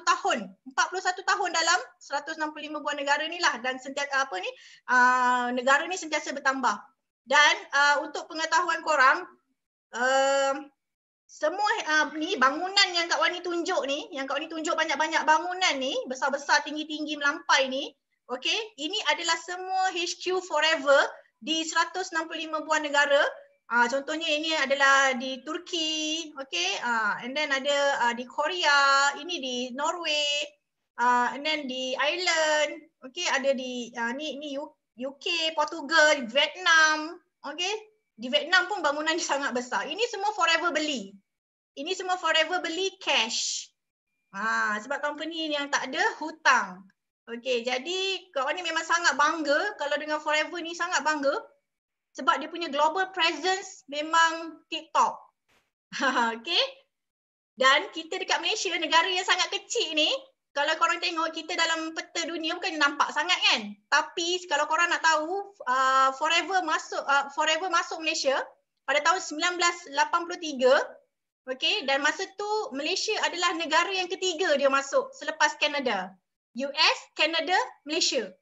Speaker 2: tahun. 41 tahun dalam 165 buah negara ni lah, dan sentiasa negara ni sentiasa bertambah. Dan untuk pengetahuan korang, semua ni bangunan yang Kak Wani tunjuk ni, yang Kak Wani tunjuk banyak-banyak bangunan ni, besar-besar, tinggi-tinggi melampai ni, okey, ini adalah semua HQ Forever di 165 buah negara. Contohnya ini adalah di Turki, okey, and then ada di Korea, ini di Norway, and then di Ireland, okey, ada di ni UK, Portugal, Vietnam, okey. Di Vietnam pun bangunan dia sangat besar. Ini semua Forever beli. Ini semua Forever beli cash. Sebab company yang tak ada hutang. Okey, jadi Kak Wani memang sangat bangga kalau dengan Forever ni, sangat bangga. Sebab dia punya global presence memang tip-top. Okey. Dan kita dekat Malaysia, negara yang sangat kecil ni, kalau korang tengok kita dalam peta dunia bukan nampak sangat kan. Tapi kalau korang nak tahu, Forever masuk Malaysia pada tahun 1983. Okey, dan masa tu Malaysia adalah negara yang ketiga dia masuk selepas Canada. US, Canada, Malaysia.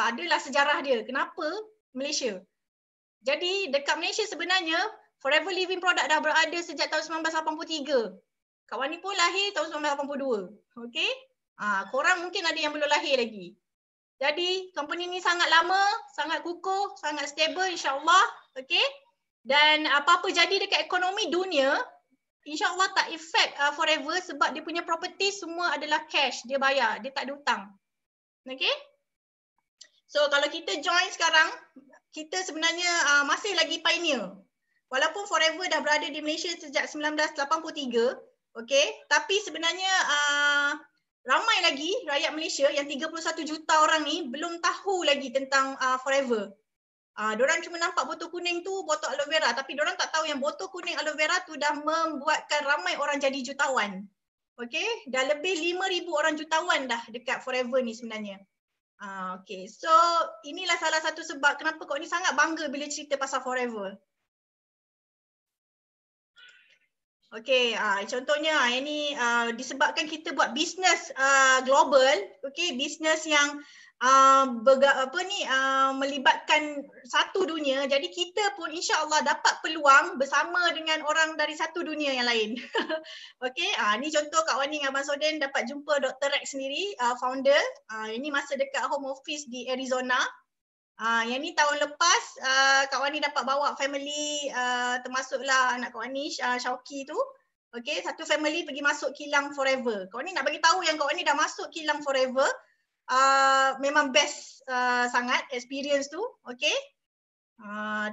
Speaker 2: Adalah sejarah dia. Kenapa Malaysia? Jadi dekat Malaysia sebenarnya Forever Living Product dah berada sejak tahun 1983. Kak Wani pun lahir tahun 1982. Okey? Korang mungkin ada yang belum lahir lagi. Jadi company ni sangat lama, sangat kukuh, sangat stable, insya-Allah. Okey? Dan apa-apa jadi dekat ekonomi dunia, insya-Allah tak efek Forever sebab dia punya property semua adalah cash, dia bayar, dia tak ada hutang. Okey? So kalau kita join sekarang, kita sebenarnya masih lagi pioneer. Walaupun Forever dah berada di Malaysia sejak 1983, okey, tapi sebenarnya ramai lagi rakyat Malaysia yang 31 juta orang ni belum tahu lagi tentang Forever. Diorang cuma nampak botol kuning tu botol aloe vera, tapi diorang tak tahu yang botol kuning aloe vera tu dah membuatkan ramai orang jadi jutawan. Okey, dah lebih 5,000 orang jutawan dah dekat Forever ni sebenarnya. Okey, so inilah salah satu sebab kenapa kau ni sangat bangga bila cerita pasal Forever. Okey, contohnya ini disebabkan kita buat bisnes global, okey, bisnes yang melibatkan satu dunia. Jadi kita pun insya-Allah dapat peluang bersama dengan orang dari satu dunia yang lain. Okey, ni contoh Kak Wani dengan Abang Soden dapat jumpa Dr. Rex sendiri, founder. Ini masa dekat home office di Arizona. Yang ni tahun lepas Kak Wani dapat bawa family, termasuklah anak Kak Wani, Syauki tu. Okey, satu family pergi masuk kilang Forever. Kak Wani nak bagi tahu yang Kak Wani dah masuk kilang Forever. Memang best sangat experience tu. Okey.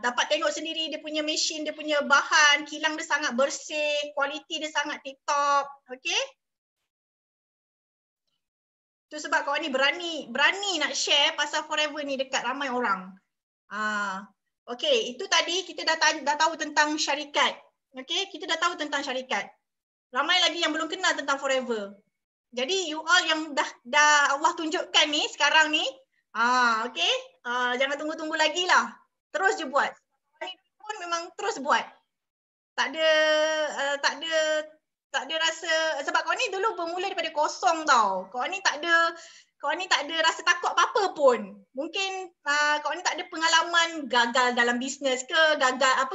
Speaker 2: Dapat tengok sendiri dia punya mesin, dia punya bahan, kilang dia sangat bersih, kualiti dia sangat tip-top. Okey. Tu sebab Kak Wani berani nak share pasal Forever ni dekat ramai orang. Okey, itu tadi kita dah tahu tentang syarikat. Okey, kita dah tahu tentang syarikat. Ramai lagi yang belum kenal tentang Forever. Jadi you all yang dah Allah tunjukkan ni sekarang ni, okey, jangan tunggu-tunggu lagi lah. Terus je buat. Kak Wani pun memang terus buat. Tak ada rasa, sebab Kak Wani dulu bermula daripada kosong tau. Kak Wani tak ada rasa takut apa-apa pun. Mungkin Kak Wani tak ada pengalaman gagal dalam bisnes ke,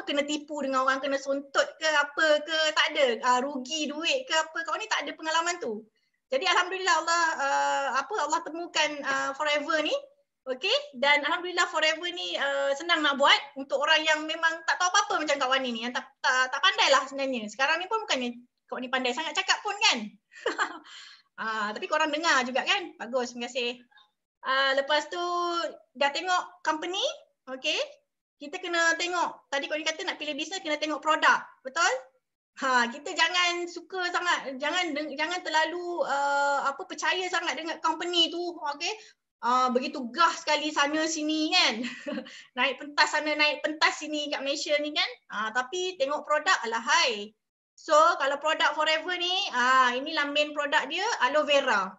Speaker 2: kena tipu dengan orang, kena suntut ke apa ke, tak ada. Rugi duit ke apa, Kak Wani tak ada pengalaman tu. Jadi alhamdulillah Allah temukan Forever ni. Okey, dan alhamdulillah Forever ni senang nak buat untuk orang yang memang tak tahu apa-apa macam Kak Wani ni, yang tak pandai lah sebenarnya. Sekarang ni pun bukannya Kak Wani pandai sangat cakap pun kan. Tapi korang dengar juga kan? Bagus, terima kasih. Lepas tu dah tengok company, okey. kita kena tengok, tadi kau ni kata nak pilih bisnes kena tengok produk, betul? Kita jangan suka sangat, jangan terlalu percaya sangat dengan company tu, okey? Begitu gas sekali sana sini kan. Naik pentas sana, naik pentas sini kat Malaysia ni kan. Tapi tengok produk, alahai. So kalau produk Forever ni, inilah main produk dia, aloe vera.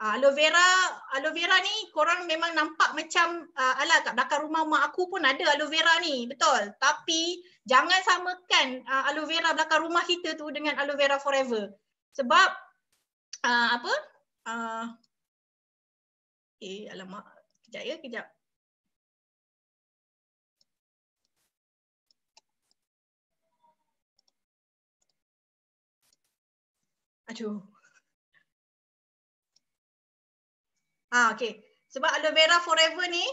Speaker 2: Aloe vera ni korang memang nampak macam alah kat belakang rumah mak aku pun ada aloe vera ni, betul. Tapi jangan samakan aloe vera belakang rumah kita tu dengan aloe vera Forever. Sebab alamak, kejap ya, kejap. Aduh. Okey. Sebab aloe vera Forever ni,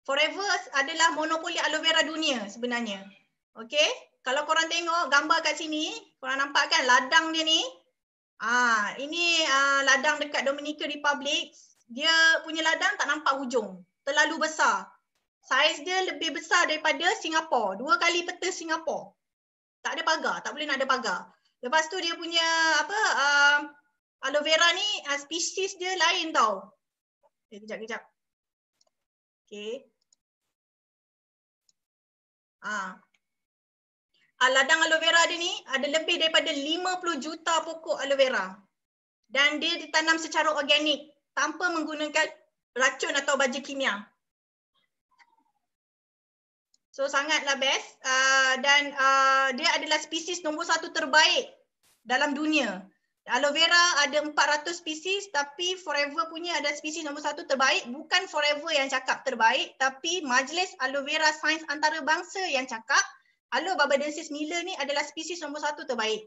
Speaker 2: Forever adalah monopoli aloe vera dunia sebenarnya. Okey. Kalau korang tengok gambar kat sini, korang nampak kan ladang dia ni. Ini ladang dekat Dominican Republic. Dia punya ladang tak nampak hujung. Terlalu besar. Saiz dia lebih besar daripada Singapura. 2 kali peta Singapura. Tak ada pagar, tak boleh nak ada pagar. Lepas tu dia punya aloe vera ni spesies dia lain tau. Kejap. Okey. Ladang aloe vera dia ni ada lebih daripada 50 juta pokok aloe vera. Dan dia ditanam secara organik tanpa menggunakan racun atau baja kimia. So sangatlah best dan dia adalah spesies nombor 1 terbaik dalam dunia. Aloe vera ada 400 spesies tapi Forever punya ada spesies nombor 1 terbaik. Bukan Forever yang cakap terbaik tapi Majlis Aloe Vera Sains Antarabangsa yang cakap Aloe barbadensis Miller ni adalah spesies nombor 1 terbaik.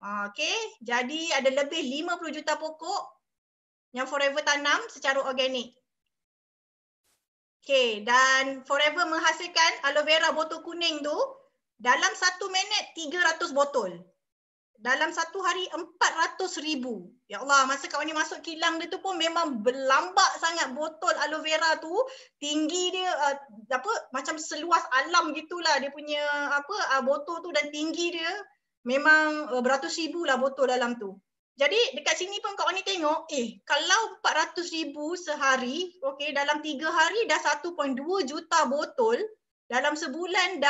Speaker 2: Okey, jadi ada lebih 50 juta pokok yang Forever tanam secara organik. Okey, dan Forever menghasilkan aloe vera botol kuning tu dalam 1 minit 300 botol. Dalam 1 hari 400,000. Ya Allah, masa kawan ni masuk kilang dia tu pun memang berlambak sangat botol aloe vera tu. Tinggi dia macam seluas alam gitulah dia punya botol tu dan tinggi dia memang beratus ribu lah botol dalam tu. Jadi dekat sini pun kawan ni tengok, kalau 400,000 sehari, okey dalam 3 hari dah 1.2 juta botol, dalam sebulan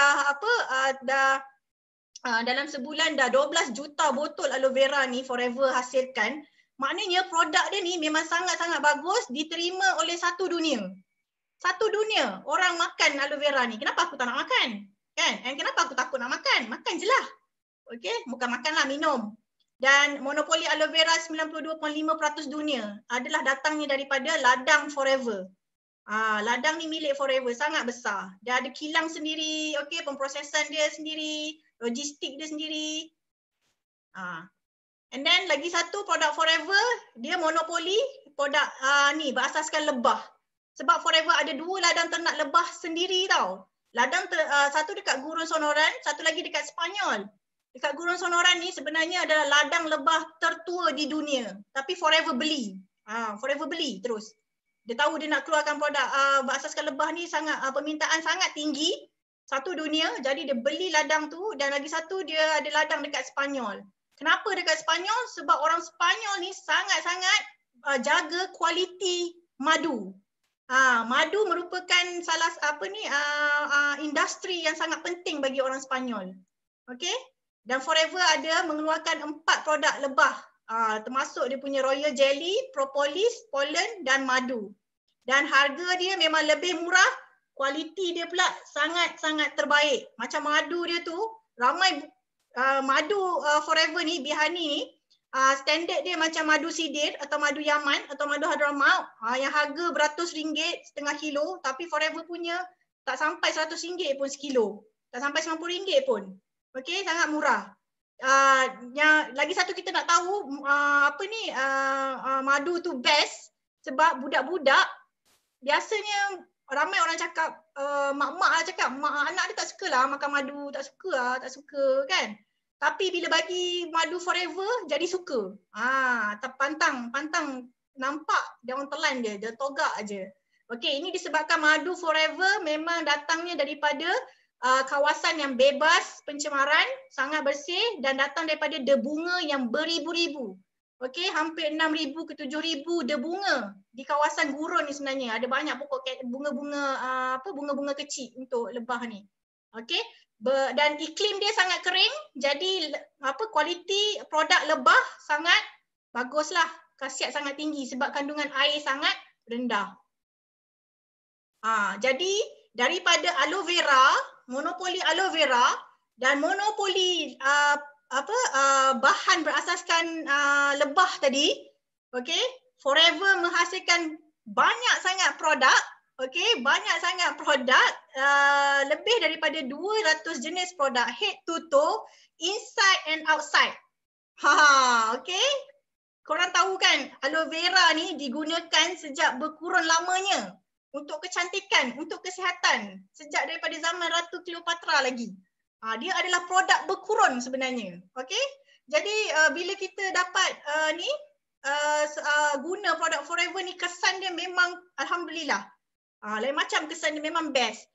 Speaker 2: dalam sebulan dah 12 juta botol aloe vera ni Forever hasilkan. Maknanya produk dia ni memang sangat-sangat bagus, diterima oleh satu dunia. Satu dunia orang makan aloe vera ni. Kenapa aku tak nak makan? Kan? Kenapa aku takut nak makan? Makan je lah. Okey, bukan makanlah, minum. Dan monopoli aloe vera 92.5% dunia adalah datangnya daripada ladang Forever. Ladang ni milik Forever, sangat besar. Dia ada kilang sendiri, okey, pemprosesan dia sendiri, logistik dia sendiri. And then lagi satu produk Forever, dia monopoli produk ni berasaskan lebah. Sebab Forever ada 2 ladang ternak lebah sendiri tau. Ladang satu dekat Gurun Sonoran, satu lagi dekat Sepanyol. Dekat Gurun Sonoran ni sebenarnya adalah ladang lebah tertua di dunia. Tapi Forever beli. Forever beli terus. Dia tahu dia nak keluarkan produk berasaskan lebah ni sangat permintaan sangat tinggi. Satu dunia, jadi dia beli ladang tu dan lagi satu dia ada ladang dekat Sepanyol. Kenapa dekat Sepanyol? Sebab orang Sepanyol ni sangat-sangat jaga kualiti madu. Madu merupakan salah industri yang sangat penting bagi orang Sepanyol. Okey? Dan Forever ada mengeluarkan 4 produk lebah. Termasuk dia punya royal jelly, propolis, pollen dan madu. Dan harga dia memang lebih murah, kualiti dia pula sangat-sangat terbaik. Macam madu dia tu, ramai madu Forever ni, Bihani ni, standard dia macam madu sidir atau madu Yaman atau madu Hadramaut yang harga beratus ringgit setengah kilo, tapi Forever punya tak sampai RM100 pun sekilo. Tak sampai RM90 pun. Okey, sangat murah. Yang lagi satu kita nak tahu madu tu best sebab budak-budak biasanya ramai orang cakap mak-mak lah cakap anak dia tak sukalah makan madu, tak suka kan. Tapi bila bagi madu Forever jadi suka. Pantang nampak dia orang telan dia togak aje. Okey, ini disebabkan madu forever memang datangnya daripada kawasan yang bebas pencemaran, sangat bersih dan datang daripada debunga yang beribu-ribu. Okey, hampir 6,000 ke 7,000 debunga di kawasan gurun ni sebenarnya. Ada banyak pokok bunga-bunga bunga-bunga kecil untuk lebah ni. Okey, dan iklim dia sangat kering, jadi kualiti produk lebah sangat baguslah, khasiat sangat tinggi sebab kandungan air sangat rendah. Jadi daripada aloe vera, monopoli aloe vera dan monopoli bahan berasaskan lebah tadi, okey, forever menghasilkan banyak sangat produk, okey, banyak sangat produk, lebih daripada 200 jenis produk head to toe, inside and outside. Okey. Korang tahu kan aloe vera ni digunakan sejak berkurun lamanya untuk kecantikan, untuk kesihatan sejak daripada zaman Ratu Cleopatra lagi. Dia adalah produk berkurun sebenarnya. Okey? Jadi bila kita dapat guna produk forever ni, kesan dia memang alhamdulillah. Lain macam kesan dia memang best.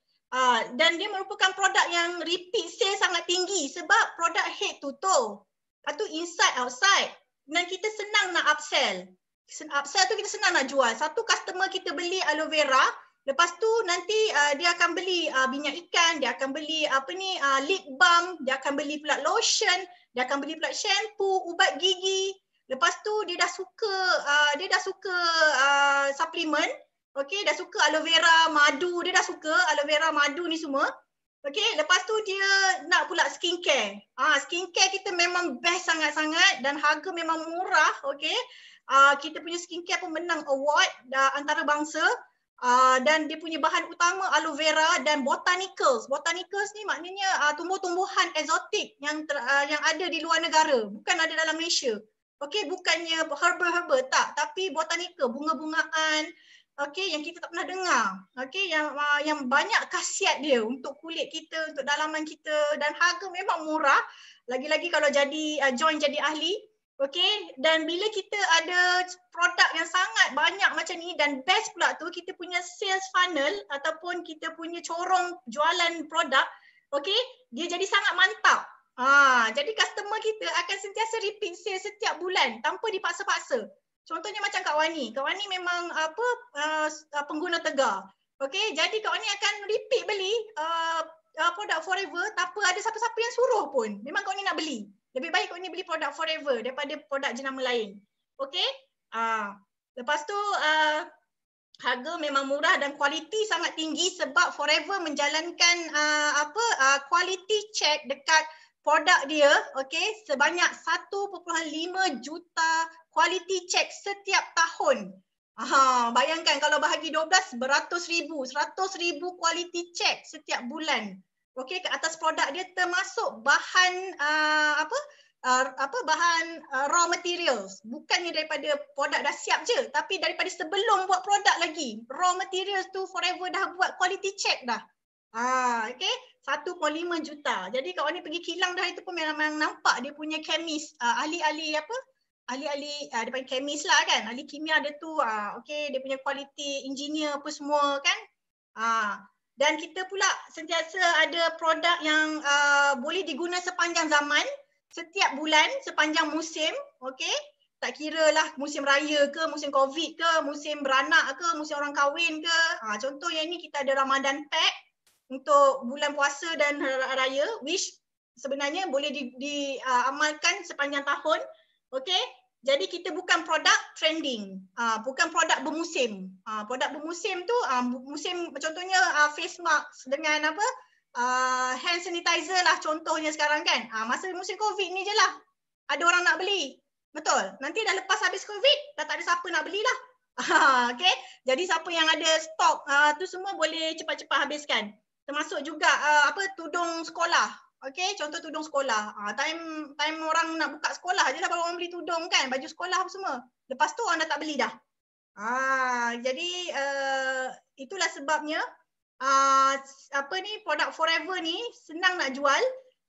Speaker 2: Dan dia merupakan produk yang repeat sale sangat tinggi sebab produk head to toe. Lepas tu inside outside. Dan kita senang nak upsell. Upsell tu kita senang nak jual. Satu customer kita beli aloe vera, lepas tu nanti dia akan beli minyak ikan, dia akan beli lip balm, dia akan beli pula lotion, dia akan beli pula shampoo, ubat gigi. Lepas tu dia dah suka suplemen. Okey, dah suka aloe vera, madu, dia dah suka aloe vera, madu ni semua. Okey, lepas tu dia nak pula skincare. Skincare kita memang best sangat-sangat dan harga memang murah, okey. Kita punya skincare pun menang award antarabangsa. Dan dia punya bahan utama aloe vera dan botanicals. Botanicals ni maknanya tumbuh-tumbuhan eksotik yang ada di luar negara, bukan ada dalam Malaysia. Okey, bukannya herbal tak, tapi botanical, bunga-bungaan. Okey, yang kita tak pernah dengar. Okey, yang banyak khasiat dia untuk kulit kita, untuk dalaman kita, dan harga memang murah. Lagi-lagi kalau join jadi ahli. Okey, dan bila kita ada produk yang sangat banyak macam ni dan best pula tu, kita punya sales funnel ataupun kita punya corong jualan produk, okey, dia jadi sangat mantap. Jadi customer kita akan sentiasa repeat sale setiap bulan tanpa dipaksa-paksa. Contohnya macam Kak Wani. Kak Wani memang pengguna Tegar. Okey, jadi Kak Wani akan repeat beli produk forever tanpa ada siapa-siapa yang suruh pun. Memang Kak Wani nak beli. Lebih baik Kak Wani beli produk forever daripada produk jenama lain. Okey? Lepas tu harga memang murah dan kualiti sangat tinggi sebab forever menjalankan quality check dekat produk dia, okey, sebanyak 1.5 juta quality check setiap tahun. Bayangkan kalau bahagi 12 beratus ribu, 100,000 quality check setiap bulan. Okey, ke atas produk dia termasuk bahan bahan raw materials. Bukannya daripada produk dah siap je, tapi daripada sebelum buat produk lagi. Raw materials tu forever dah buat quality check dah. Okey, 1.5 juta. Jadi Kak Wani pergi kilang dah, itu pun memang nampak dia punya kemis, ahli-ahli dia panggil kemis lah kan, ahli kimia dia tu, okey, dia punya quality engineer apa semua kan. Dan kita pula sentiasa ada produk yang boleh diguna sepanjang zaman, setiap bulan, sepanjang musim, okey. Tak kira lah musim raya ke, musim COVID ke, musim beranak ke, musim orang kahwin ke. Contoh yang ni kita ada Ramadan Pack untuk bulan puasa dan raya, which sebenarnya boleh diamalkan sepanjang tahun. Okey, jadi kita bukan produk trending, bukan produk bermusim. Produk bermusim tu, musim contohnya face mask dengan hand sanitizer lah contohnya sekarang kan. Masa musim COVID ni je lah ada orang nak beli. Betul. Nanti dah lepas habis COVID, dah tak ada siapa nak beli dah. Okey, jadi siapa yang ada stok tu semua boleh cepat-cepat habiskan. Termasuk juga tudung sekolah. Okey, contoh tudung sekolah. Time orang nak buka sekolah je lah baru orang beli tudung kan, baju sekolah apa semua. Lepas tu orang dah tak beli dah. Jadi itulah sebabnya produk forever ni senang nak jual.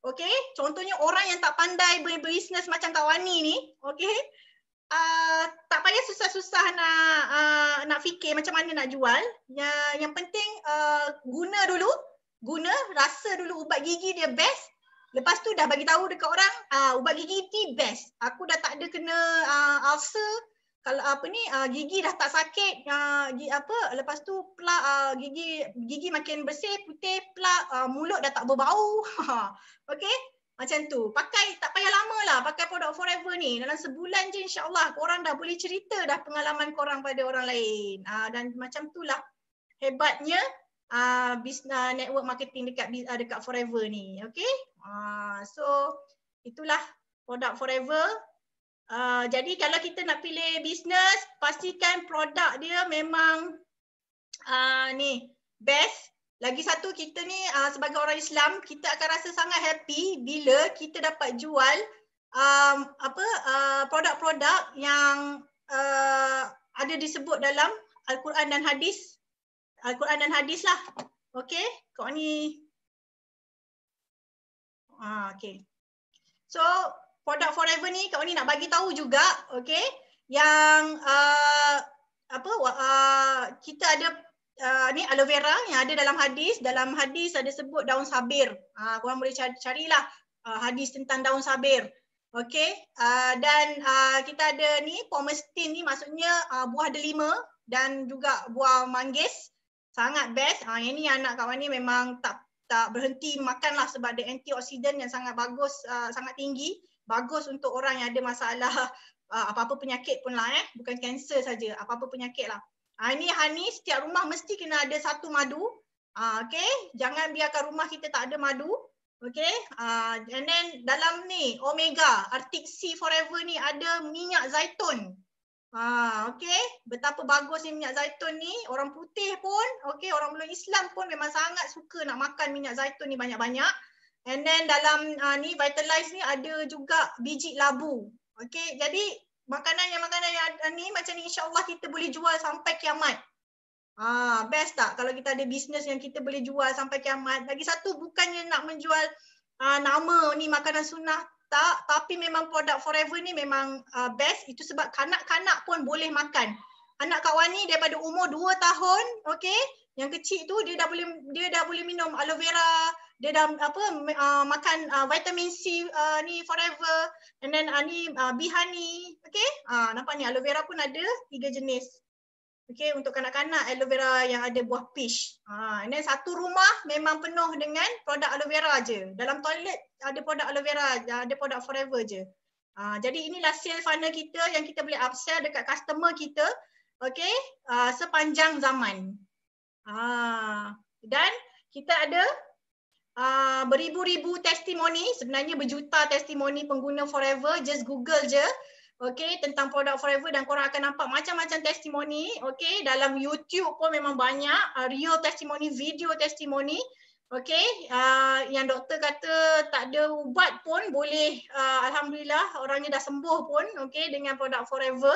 Speaker 2: Okey, contohnya orang yang tak pandai berbisnes macam Kak Wani ni, okey, tak payah susah-susah nak fikir macam mana nak jual. Yang penting guna dulu, rasa dulu ubat gigi dia best. Lepas tu dah bagi tahu dekat orang ubat gigi ni best. Aku dah tak ada kena ulcer. Kalau gigi dah tak sakit, lepas tu plak gigi makin bersih, putih, plak mulut dah tak berbau. Okey? Macam tu. Pakai tak payah lama lah pakai produk Forever ni. Dalam sebulan je insya-Allah korang dah boleh cerita dah pengalaman korang pada orang lain. Dan macam itulah hebatnya bisnes network marketing dekat Forever ni. Okey? So itulah produk Forever. Jadi kalau kita nak pilih bisnes, pastikan produk dia memang ni best. Lagi satu, kita ni sebagai orang Islam, kita akan rasa sangat happy bila kita dapat jual produk-produk yang ada disebut dalam Al-Quran dan hadis. Al-Quran dan hadis lah. Okey, kau ni okey. So produk Forever ni kau ni nak bagi tahu juga, okey, yang kita ada ni aloe vera yang ada dalam hadis. Dalam hadis ada sebut daun sabir. Korang boleh carilah hadis tentang daun sabir. Okey, dan kita ada ni pomestin ni, maksudnya buah delima dan juga buah manggis. Sangat best. Yang ni anak kawan ni memang tak berhenti makan lah sebab ada antioksidan yang sangat bagus, sangat tinggi. Bagus untuk orang yang ada masalah apa-apa penyakit pun lah, bukan kanser saja, apa-apa penyakit lah. Ini Hani, setiap rumah mesti kena ada satu madu. Okay, jangan biarkan rumah kita tak ada madu. Okay, and then dalam ni Omega, Arctic Sea Forever ni ada minyak zaitun. Okay, betapa bagusnya minyak zaitun ni. Orang putih pun, okay, orang belum Islam pun memang sangat suka nak makan minyak zaitun ni banyak-banyak. And then dalam ni Vitalize ni ada juga biji labu. Okay, jadi makanan yang ni macam ni insya-Allah kita boleh jual sampai kiamat. Best tak kalau kita ada bisnes yang kita boleh jual sampai kiamat. Lagi satu, bukannya nak menjual nama ni makanan sunnah, tak, tapi memang produk Forever ni memang best. Itu sebab kanak-kanak pun boleh makan. Anak Kak Wani daripada umur 2 tahun, okey, yang kecil tu dia dah boleh minum aloe vera, dia dah makan vitamin C ni Forever, and then ni bee honey, okey. Nampak ni aloe vera pun ada 3 jenis. Okey, untuk kanak-kanak aloe vera yang ada buah peach. And then satu rumah memang penuh dengan produk aloe vera je. Dalam toilet ada produk aloe vera, ada produk Forever je. Jadi inilah sales funnel kita yang kita boleh upsell dekat customer kita, okey, sepanjang zaman. Dan kita ada beribu-ribu testimoni, sebenarnya berjuta testimoni pengguna Forever. Just Google je, okey, tentang produk Forever dan korang akan nampak macam-macam testimoni. Okey, dalam YouTube pun memang banyak real testimoni, video testimoni. Okey, yang doktor kata tak ada ubat pun boleh, alhamdulillah orangnya dah sembuh pun, okey, dengan produk Forever.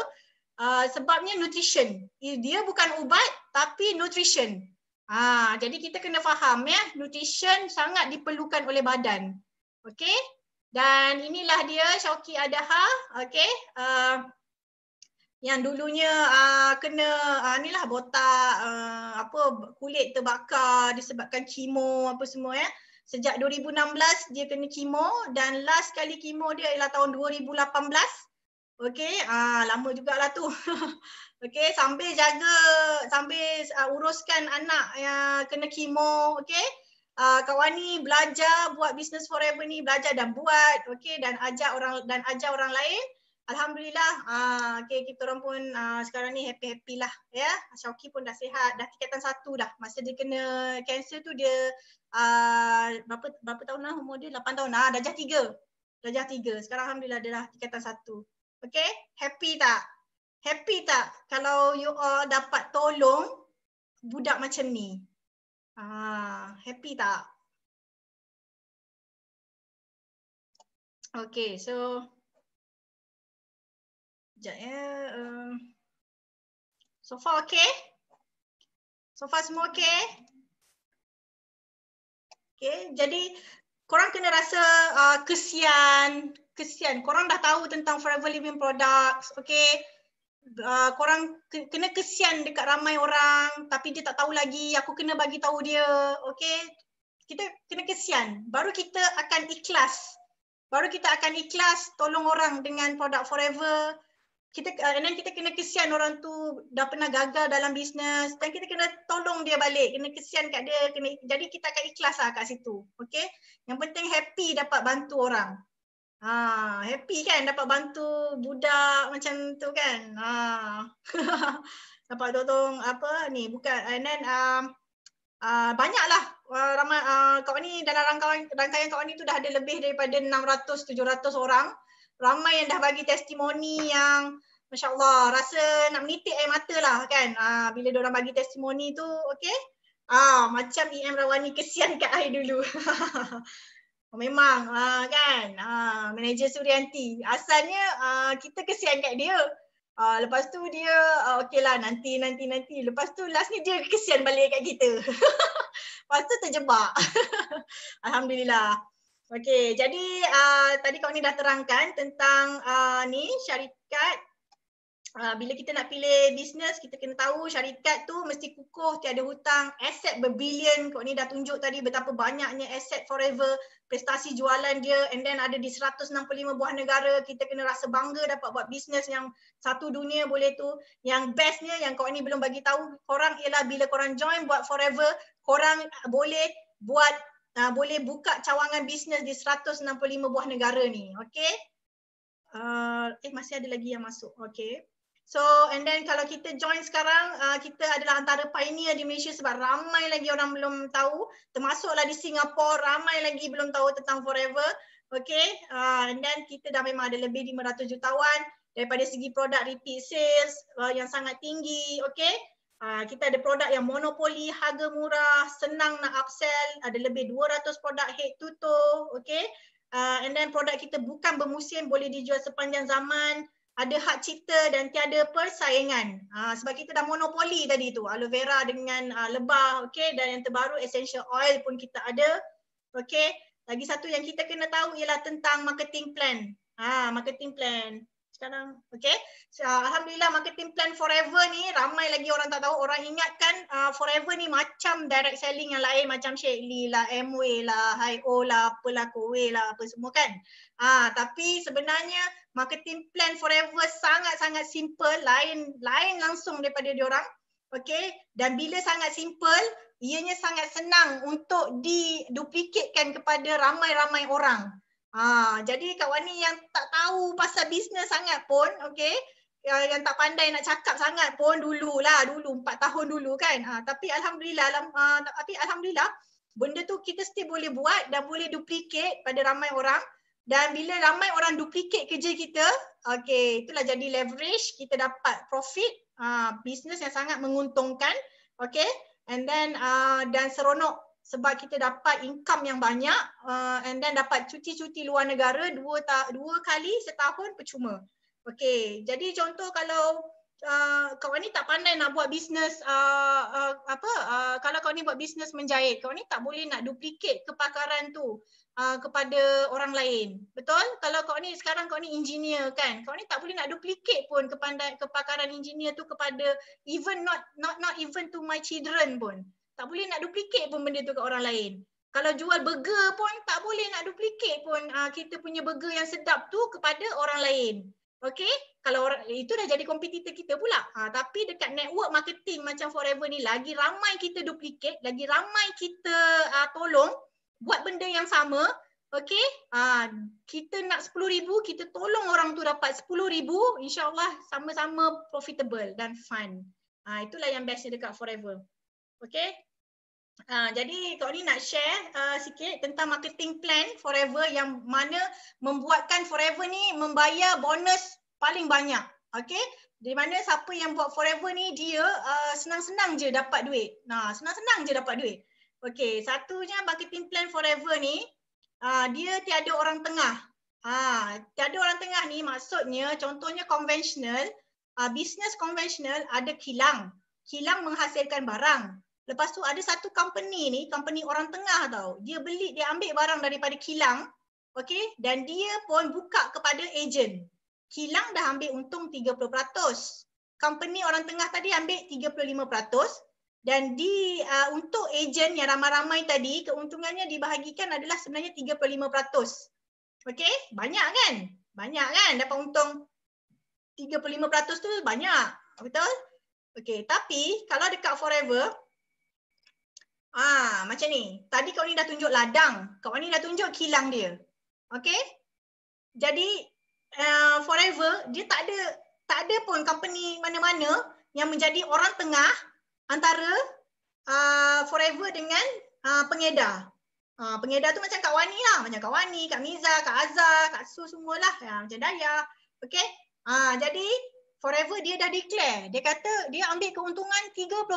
Speaker 2: Sebabnya nutrition. Dia bukan ubat tapi nutrition. Jadi kita kena faham ya, nutrition sangat diperlukan oleh badan. Okey? Dan inilah dia Syauqi Adaha, okey. Yang dulunya kena inilah botak, kulit terbakar disebabkan kemo apa semua ya. Sejak 2016 dia kena kemo dan last kali kemo dia ialah tahun 2018. Okey, lama jugalah tu. Okey, sambil uruskan anak yang kena kemo, okey. Kak Wani belajar buat bisnes Forever ni, belajar dan buat, okey, dan ajar orang lain. Alhamdulillah, okey, kita orang pun sekarang ni happy-happy lah ya. Syauqi pun dah sihat, dah tingkatan 1 dah. Masa dia kena kanser tu dia berapa tahun lah umur dia? 8 tahun. Darjah 3. Sekarang alhamdulillah dia dah tingkatan 1. Okay, happy tak? Happy tak kalau you all dapat tolong budak macam ni? Happy tak? Okay, so sekejap ya. So far okay? So far semua okay? Okay, jadi korang kena rasa kesian, kesian. Korang dah tahu tentang Forever Living Products, okay? Korang kena kesian dekat ramai orang tapi dia tak tahu lagi, aku kena bagi tahu dia, okay? Kita kena kesian, baru kita akan ikhlas. Baru kita akan ikhlas tolong orang dengan produk Forever. And then kita kena kesian orang tu dah pernah gagal dalam bisnes dan kita kena tolong dia balik, kena kesian kat dia, jadi kita akan ikhlas lah kat situ, okay? Yang penting happy dapat bantu orang. Happy kan dapat bantu budak macam tu kan. Dapat tolong apa ni, bukan, and then banyaklah ramai kawan ni, dalam rangkaian kawan ni tu dah ada lebih daripada 600-700 orang. Ramai yang dah bagi testimoni yang Masya Allah, rasa nak menitik air mata lah kan bila diorang bagi testimoni tu, okay? Macam EM Rawani kesian kat I dulu. Memang kan, manager Suryanti. Asalnya kita kesian kat dia. Lepas tu dia okey lah nanti. Lepas tu last ni dia kesian balik kat kita. Lepas tu terjebak. Alhamdulillah. Okey, jadi tadi kau ni dah terangkan tentang ni syarikat. Bila kita nak pilih bisnes, kita kena tahu syarikat tu mesti kukuh, tiada hutang, aset berbilion. Kau ni dah tunjuk tadi betapa banyaknya aset Forever, prestasi jualan dia, and then ada di 165 buah negara. Kita kena rasa bangga dapat buat bisnes yang satu dunia boleh tu. Yang bestnya yang kau ni belum bagi tahu korang ialah bila korang join buat Forever, korang boleh buat boleh buka cawangan bisnes di 165 buah negara ni. Okay? Masih ada lagi yang masuk. Okay. So, and then kalau kita join sekarang, kita adalah antara pioneer di Malaysia sebab ramai lagi orang belum tahu. Termasuklah di Singapura, ramai lagi belum tahu tentang Forever. Okay, and then kita dah memang ada lebih 500 jutawan. Daripada segi produk repeat sales yang sangat tinggi, okay. Kita ada produk yang monopoli, harga murah, senang nak upsell. Ada lebih 200 produk head to toe, okay. And then produk kita bukan bermusim, boleh dijual sepanjang zaman. Ada hak cipta dan tiada persaingan. Sebab kita dah monopoli tadi tu, aloe vera dengan lebah, okey, dan yang terbaru essential oil pun kita ada. Okey, lagi satu yang kita kena tahu ialah tentang marketing plan. Marketing plan. Sekarang, okey. Alhamdulillah marketing plan Forever ni ramai lagi orang tak tahu. Orang ingatkan Forever ni macam direct selling yang lain, macam Shakely lah, Amway lah, Hi-O lah, apalah, Koway lah, apa semua kan. Tapi sebenarnya marketing plan Forever sangat-sangat simple, lain langsung daripada diorang. Okey, dan bila sangat simple, ianya sangat senang untuk diduplikatkan kepada ramai-ramai orang. Jadi kawan ni yang tak tahu pasal bisnes sangat pun, okey, yang tak pandai nak cakap sangat pun dulu 4 tahun dulu kan. Tapi alhamdulillah benda tu kita still boleh buat dan boleh duplicate pada ramai orang. Dan bila ramai orang duplicate kerja kita, okey, itulah jadi leverage, kita dapat profit, bisnes yang sangat menguntungkan, okey. And then dan seronok sebab kita dapat income yang banyak, and then dapat cuti-cuti luar negara dua kali setahun percuma. Okey, jadi contoh kalau kawan ni tak pandai nak buat bisnes kalau kawan ni buat bisnes menjahit, kawan ni tak boleh nak duplicate kepakaran tu kepada orang lain. Betul? Kalau kawan ni sekarang kawan ni engineer kan, kawan ni tak boleh nak duplicate pun kepakaran engineer tu kepada even not even to my children pun. Tak boleh nak duplicate pun benda tu ke orang lain. Kalau jual burger pun tak boleh nak duplicate pun kita punya burger yang sedap tu kepada orang lain. Okey? Kalau itu dah jadi kompetitor kita pula. Tapi dekat network marketing macam Forever ni, lagi ramai kita duplicate, lagi ramai kita tolong buat benda yang sama. Okey? Kita nak 10,000, kita tolong orang tu dapat 10,000, insya-Allah sama-sama profitable dan fun. Itulah yang bestnya dekat Forever. Okey? Jadi Kak ni nak share sikit tentang marketing plan Forever yang mana membuatkan Forever ni membayar bonus paling banyak. Okey? Di mana siapa yang buat Forever ni dia senang-senang je dapat duit. Senang-senang je dapat duit. Okey, satunya marketing plan Forever ni dia tiada orang tengah. Tiada orang tengah ni maksudnya contohnya konvensional, bisnes konvensional ada kilang. Kilang menghasilkan barang. Lepas tu ada satu company ni, company orang tengah tau. Dia ambil barang daripada kilang. Okey, dan dia pun buka kepada ejen. Kilang dah ambil untung 30%. Company orang tengah tadi ambil 35%. Dan untuk ejen yang ramai-ramai tadi, keuntungannya dibahagikan adalah sebenarnya 35%. Okey, banyak kan? Banyak kan dapat untung 35% tu banyak. Betul? Okey, tapi kalau dekat Forever, macam ni. Tadi kau ni dah tunjuk ladang, kau ni dah tunjuk kilang dia. Okey? Jadi Forever dia tak ada pun company mana-mana yang menjadi orang tengah antara Forever dengan pengedar. Pengedar tu macam Kak Wani lah, macam Kak Wani, Kak Miza, Kak Azhar, Kak Su semualah, macam Daya. Okey? Jadi Forever dia dah declare, dia kata dia ambil keuntungan 30%.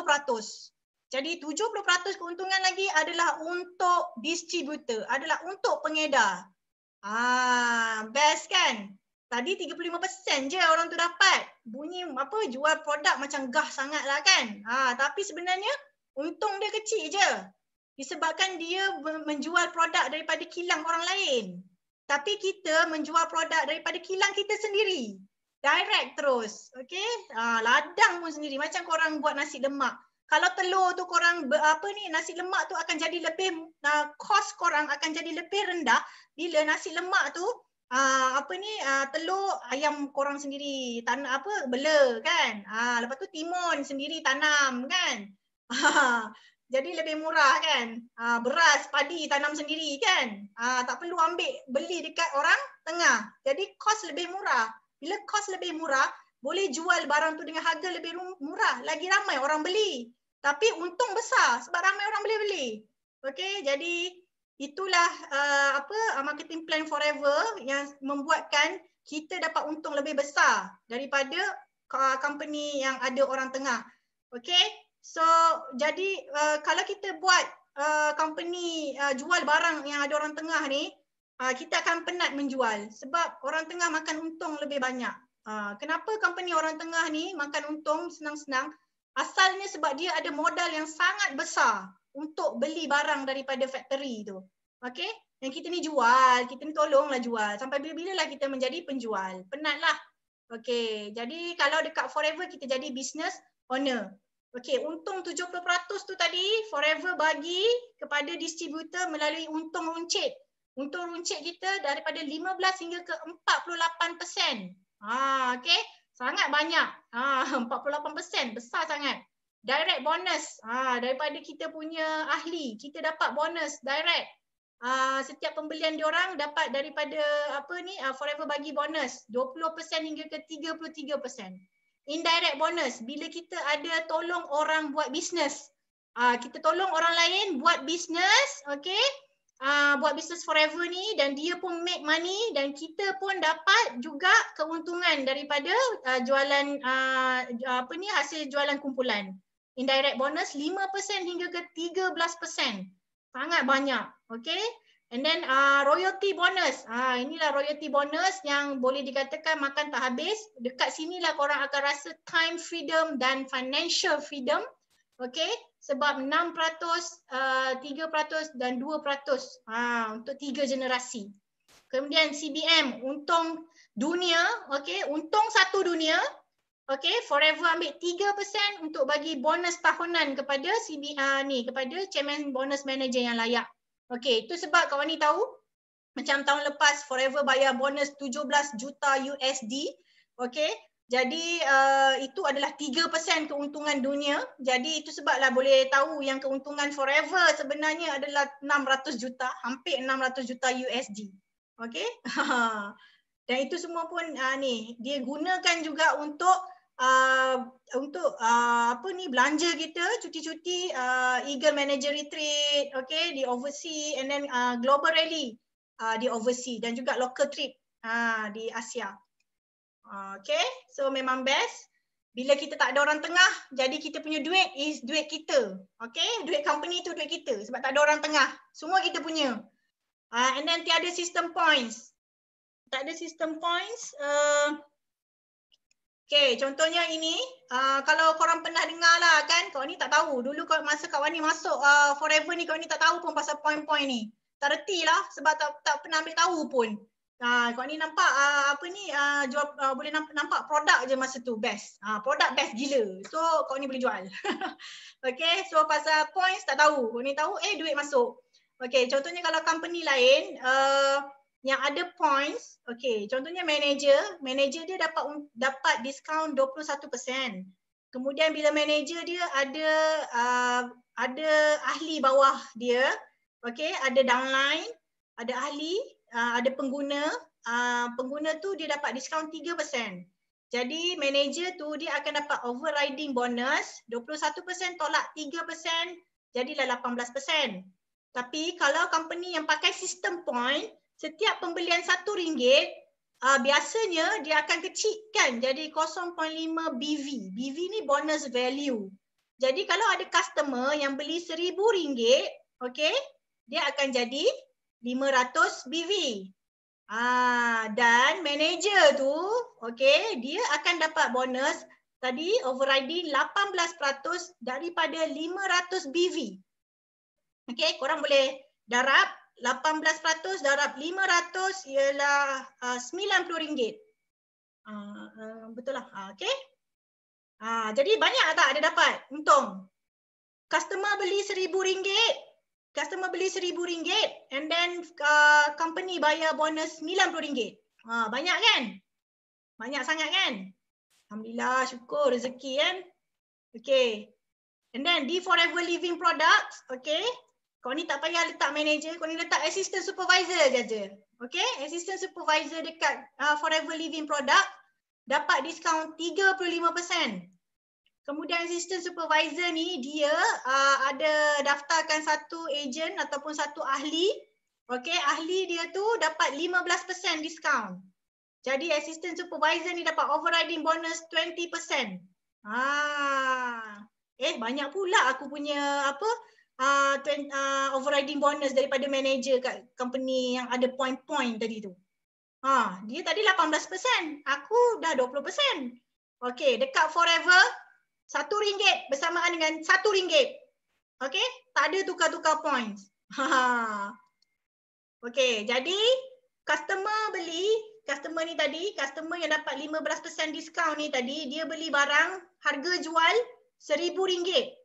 Speaker 2: Jadi 70% keuntungan lagi adalah untuk distributor, adalah untuk pengedar. Best kan? Tadi 35% je orang tu dapat. Bunyi jual produk macam gah sangat lah kan. Tapi sebenarnya untung dia kecil je. Disebabkan dia menjual produk daripada kilang orang lain. Tapi kita menjual produk daripada kilang kita sendiri. Direct terus. Okay? Ladang pun sendiri. Macam korang buat nasi lemak. Kalau telur tu korang nasi lemak tu akan jadi lebih, kos korang akan jadi lebih rendah bila nasi lemak tu telur ayam korang sendiri bela kan. Lepas tu timun sendiri tanam kan. Jadi lebih murah kan. Beras, padi tanam sendiri kan. Tak perlu beli dekat orang tengah. Jadi kos lebih murah. Bila kos lebih murah, boleh jual barang tu dengan harga lebih murah. Lagi ramai orang beli. Tapi untung besar sebab ramai orang boleh beli. Okey, jadi itulah marketing plan Forever yang membuatkan kita dapat untung lebih besar daripada company yang ada orang tengah. Okey, so jadi kalau kita buat company jual barang yang ada orang tengah ni, kita akan penat menjual sebab orang tengah makan untung lebih banyak. Kenapa company orang tengah ni makan untung senang-senang? Asalnya sebab dia ada modal yang sangat besar untuk beli barang daripada factory tu. Okey? Yang kita ni jual, kita ni tolonglah jual. Sampai bila-bila lah kita menjadi penjual. Penatlah. Okey, jadi kalau dekat Forever kita jadi business owner. Okey, untung 70% tu tadi Forever bagi kepada distributor melalui untung runcit. Untung runcit kita daripada 15 hingga ke 48%. Okey. Sangat banyak. 48%, besar sangat. Direct bonus. Daripada kita punya ahli, kita dapat bonus direct. Setiap pembelian diorang dapat daripada Forever bagi bonus 20% hingga ke 33%. Indirect bonus, bila kita ada tolong orang buat bisnes. Kita tolong orang lain buat bisnes, okey? Buat bisnes Forever ni dan dia pun make money dan kita pun dapat juga keuntungan daripada jualan hasil jualan kumpulan. Indirect bonus 5% hingga ke 13%. Sangat banyak. Okay. And then royalty bonus. Inilah royalty bonus yang boleh dikatakan makan tak habis. Dekat sinilah korang akan rasa time freedom dan financial freedom. Okay. Sebab 6%, 3% dan 2% untuk 3 generasi. Kemudian CBM, untung dunia, okay, untung satu dunia, okay, Forever ambil 3% untuk bagi bonus tahunan kepada kepada chairman bonus manager yang layak. Okay, itu sebab kawan ni tahu, macam tahun lepas Forever bayar bonus 17 juta USD, okay. Jadi itu adalah 3% keuntungan dunia. Jadi itu sebablah boleh tahu yang keuntungan Forever sebenarnya adalah 600 juta, hampir 600 juta USD. Okey? Dan itu semua pun dia gunakan juga untuk belanja kita, cuti-cuti, Eagle Manager Retreat, okey, di overseas, and then Global Rally di overseas dan juga local trip di Asia. Okay, so memang best. Bila kita tak ada orang tengah, jadi kita punya duit is duit kita. Okay, duit company tu duit kita sebab tak ada orang tengah. Semua kita punya. And then tiada sistem points. Tak ada sistem points. Okay, contohnya ini. Kalau korang pernah dengar lah kan, kau ni tak tahu. Dulu masa Kak Wani masuk Forever ni, kau ni tak tahu pun pasal point-point ni. tak reti lah sebab tak pernah ambil tahu pun. Kau ni nampak jual boleh nampak produk je masa tu best. Produk best gila. So kau ni boleh jual. Okay, so pasal points tak tahu. Kau ni tahu duit masuk. Okay, contohnya kalau company lain yang ada points, okay, contohnya manager dia dapat diskaun 21%. Kemudian bila manager dia ada ahli bawah dia, okay, ada downline, ada ahli, ada pengguna, pengguna tu dia dapat diskaun 3%. Jadi manager tu dia akan dapat overriding bonus 21% tolak 3%, jadilah 18%. Tapi kalau company yang pakai sistem point, setiap pembelian RM1, biasanya dia akan kecilkan jadi 0.5 BV. BV ni bonus value. Jadi kalau ada customer yang beli RM1,000, okay, dia akan jadi 500 BV. Dan manager tu, okay, dia akan dapat bonus tadi overriding 18% daripada 500 BV. Okay, korang boleh darab 18% darab 500 ialah RM90. Betul lah, okay. Jadi banyak tak ada dapat untung? Customer beli RM1,000, and then company bayar bonus RM90. Banyak kan? Banyak sangat kan? Alhamdulillah, syukur rezeki kan? Okay. And then di Forever Living Products, okay, kau ni tak payah letak manager, kau ni letak assistant supervisor je. Okay, assistant supervisor dekat Forever Living Product dapat diskaun 35%. Kemudian assistant supervisor ni dia ada daftarkan satu agent ataupun satu ahli. Okey, ahli dia tu dapat 15% diskaun. Jadi assistant supervisor ni dapat overriding bonus 20%. Banyak pula aku punya overriding bonus daripada manager kat company yang ada point-point tadi tu. Dia tadi 18%, aku dah 20%. Okey, dekat Forever RM1 bersamaan dengan RM1. Okey, tak ada tukar-tukar points. Okey, jadi customer ni tadi, customer yang dapat 15% diskaun ni tadi, dia beli barang harga jual RM1,000.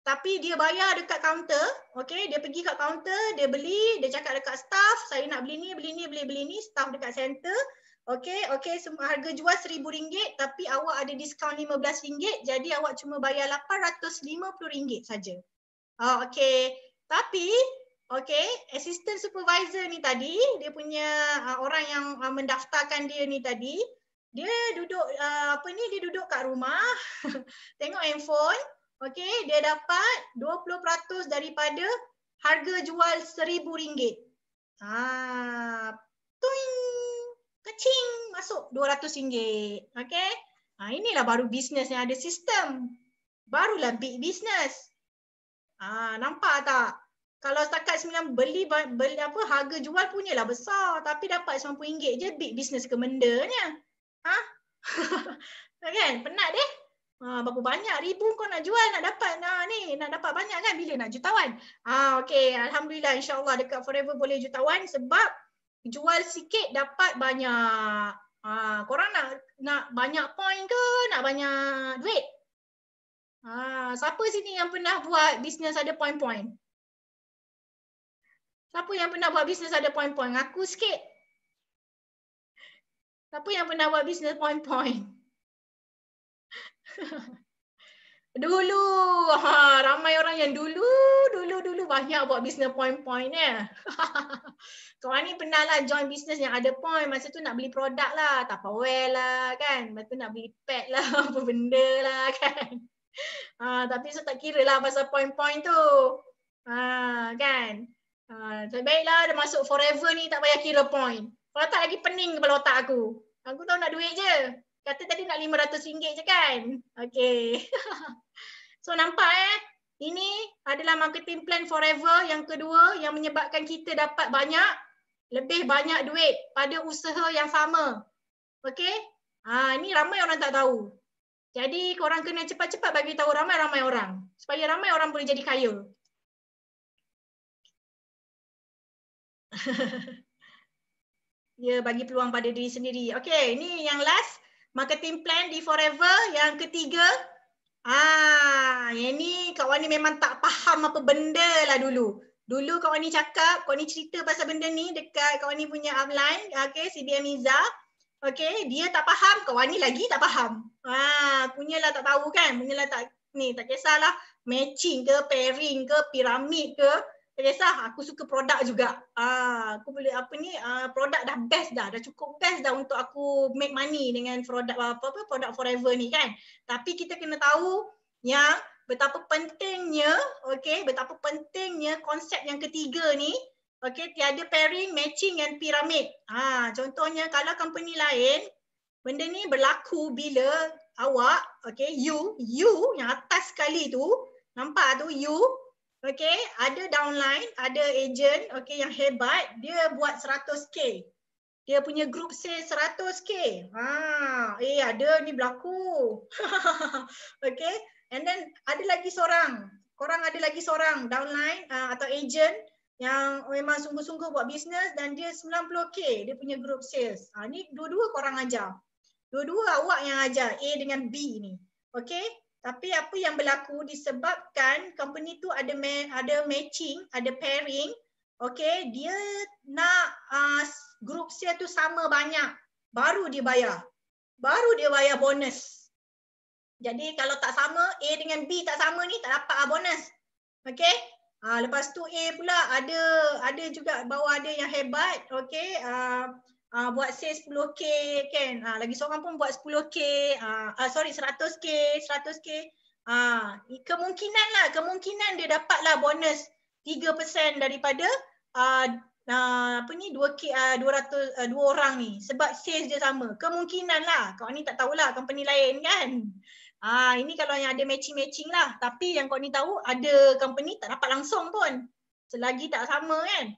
Speaker 2: Tapi dia bayar dekat kaunter, okey, dia pergi kat kaunter, dia beli, dia cakap dekat staff, saya nak beli ni, staff dekat center. Okey, semua harga jual RM1,000 tapi awak ada diskaun RM15, jadi awak cuma bayar RM850 saja. Okey, tapi assistant supervisor ni tadi, dia punya orang yang mendaftarkan dia ni tadi, dia duduk dia duduk kat rumah, tengok handphone, okey, dia dapat 20% daripada harga jual RM1,000. Tuing, kecing, masuk RM200. Okey. Inilah baru bisnes yang ada sistem. Barulah big business. Nampak tak? Kalau setakat beli harga jual punyalah besar tapi dapat RM90 je, big business ke bendanya. Kan? Penat deh. Berapa banyak ribu kau nak jual, nak dapat nak dapat banyak kan, bila nak jutawan. Okey, alhamdulillah, insya-Allah dekat Forever boleh jutawan sebab jual sikit dapat banyak. Korang nak banyak point ke nak banyak duit? Siapa sini yang pernah buat bisnes ada point-point? Siapa yang pernah buat bisnes ada point-point? Ngaku sikit. Siapa yang pernah buat bisnes point-point? Dulu, ramai orang yang dulu banyak buat bisnes point-point ya. Korang ni pernah lah join bisnes yang ada point, masa tu nak beli produk lah, Tupperware lah kan, masa tu nak beli pad lah, apa benda lah kan. Tapi so tak kira lah pasal point-point tu. Kan. Baiklah dia masuk Forever ni tak payah kira point. Kalau tak lagi pening kepala otak aku. Aku tahu nak duit je. Kata tadi nak RM500 je kan. Okay. So nampak ini adalah marketing plan Forever yang kedua yang menyebabkan kita dapat lebih banyak duit pada usaha yang sama. Okay. Ini ramai orang tak tahu. Jadi korang kena cepat-cepat bagi tahu ramai-ramai orang. Supaya ramai orang boleh jadi kaya. Dia bagi peluang pada diri sendiri. Okay, ini yang last. Marketing plan di Forever. Yang ketiga. Yang ni Kak Wani memang tak faham apa benda lah dulu. Dulu Kak Wani cakap, Kak Wani cerita pasal benda ni dekat Kak Wani punya upline. Okay, CBM Iza. Okay, dia tak faham, Kak Wani lagi tak faham. Punyalah tak tahu kan. Punyalah tak kisahlah. Matching ke, pairing ke, piramid ke. Tak kisah, aku suka produk juga. Aku boleh produk dah best dah cukup best dah untuk aku make money dengan produk produk Forever ni kan. Tapi kita kena tahu yang betapa pentingnya, betapa pentingnya konsep yang ketiga ni. Tiada pairing, matching dan piramid. Contohnya kalau company lain, benda ni berlaku bila awak, you yang atas sekali tu, nampak tu you, ada downline, ada agent, yang hebat, dia buat 100k. Dia punya group sales 100k. Ada ni berlaku. And then ada lagi seorang, downline atau agent yang memang sungguh-sungguh buat bisnes dan dia 90k dia punya group sales. Ni dua-dua korang ajar. Dua-dua awak yang ajar, A dengan B ni. Tapi apa yang berlaku disebabkan company tu ada matching, ada pairing, dia nak group sale tu sama banyak, baru dia bayar bonus. Jadi kalau tak sama, A dengan B tak sama ni, tak dapat bonus. Lepas tu A pula ada juga bawah ada yang hebat, buat sales 10k kan. Lagi seorang pun buat 10k, 100k. Kemungkinan dia dapatlah bonus 3% daripada 2k 200 dua orang ni sebab sales dia sama. Kemungkinan lah. Kau ni tak tahulah company lain kan. Ini kalau yang ada matching lah. Tapi yang kau ni tahu ada company tak dapat langsung pun. Selagi tak sama kan.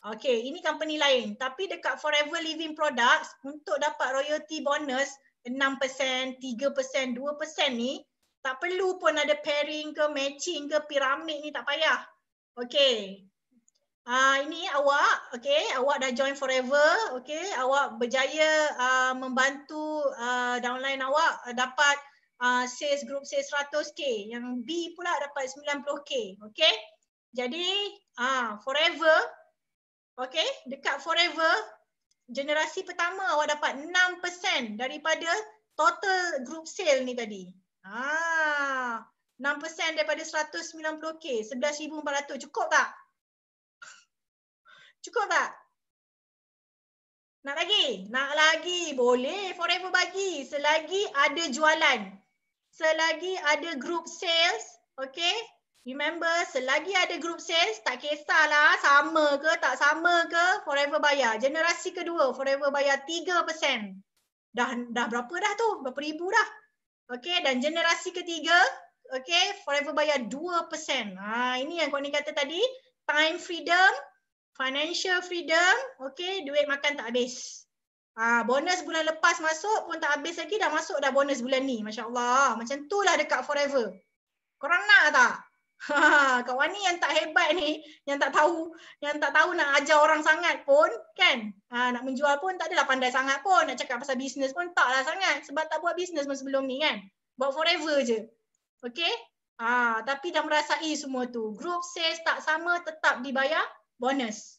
Speaker 2: Ini company lain. Tapi dekat Forever Living Products, untuk dapat royalty bonus 6%, 3%, 2% ni, tak perlu pun ada pairing ke, matching ke, piramid ni tak payah. Ini awak, awak dah join Forever, awak berjaya membantu downline awak dapat sales group sales 100k, yang B pula dapat 90k. Jadi Forever, dekat Forever, generasi pertama awak dapat 6% daripada total group sale ni tadi. 6% daripada 190k, 11,400. Cukup tak? Cukup tak? Nak lagi? Nak lagi? Boleh Forever bagi. Selagi ada jualan. Selagi ada group sales. Remember, selagi ada group sales, tak kisahlah sama ke tak sama ke, Forever bayar. Generasi kedua, Forever bayar 3%. Dah berapa dah tu? Berapa ribu dah? Dan generasi ketiga, Forever bayar 2%. Ini yang kau ni kata tadi, time freedom, financial freedom, duit makan tak habis. Bonus bulan lepas masuk pun tak habis lagi, dah masuk dah bonus bulan ni. Masya Allah, macam tu lah dekat Forever. Korang nak tak? Kak Wani yang tak hebat ni, yang tak tahu nak ajar orang sangat pun kan, nak menjual pun tak adalah pandai sangat pun, nak cakap pasal bisnes pun taklah sangat sebab tak buat bisnes pun sebelum ni kan, buat Forever je. Tapi dah merasai semua tu, group sales tak sama tetap dibayar bonus.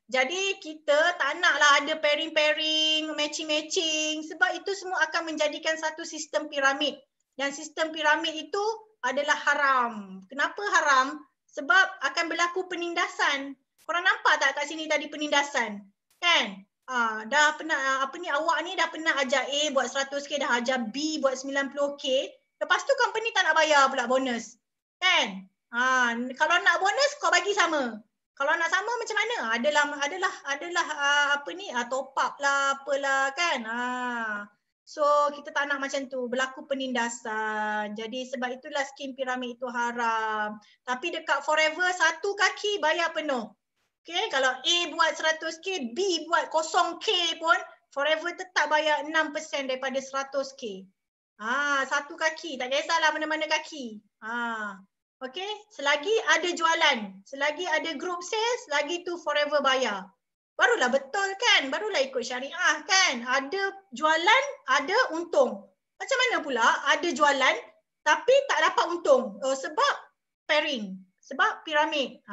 Speaker 2: Jadi kita tak naklah ada pairing-pairing, matching-matching sebab itu semua akan menjadikan satu sistem piramid, dan sistem piramid itu adalah haram. Kenapa haram? Sebab akan berlaku penindasan. Korang nampak tak kat sini tadi penindasan? Kan? Dah pernah, awak ni dah pernah ajar A buat 100k, dah ajar B buat 90k. Lepas tu company tak nak bayar pula bonus. Kan? Kalau nak bonus, kau bagi sama. Kalau nak sama macam mana? Adalah top up lah, apalah kan? So kita tak nak macam tu, berlaku penindasan. Jadi sebab itulah skim piramid itu haram. Tapi dekat Forever satu kaki bayar penuh. Kalau A buat 100k, B buat 0k pun, Forever tetap bayar 6% daripada 100k. Satu kaki, tak kisahlah mana-mana kaki. Okay, selagi ada jualan, selagi ada group sales, lagi tu forever bayar. Barulah betul kan, barulah ikut syariah kan. Ada jualan, ada untung. Macam mana pula ada jualan tapi tak dapat untung? Sebab pairing, sebab piramid.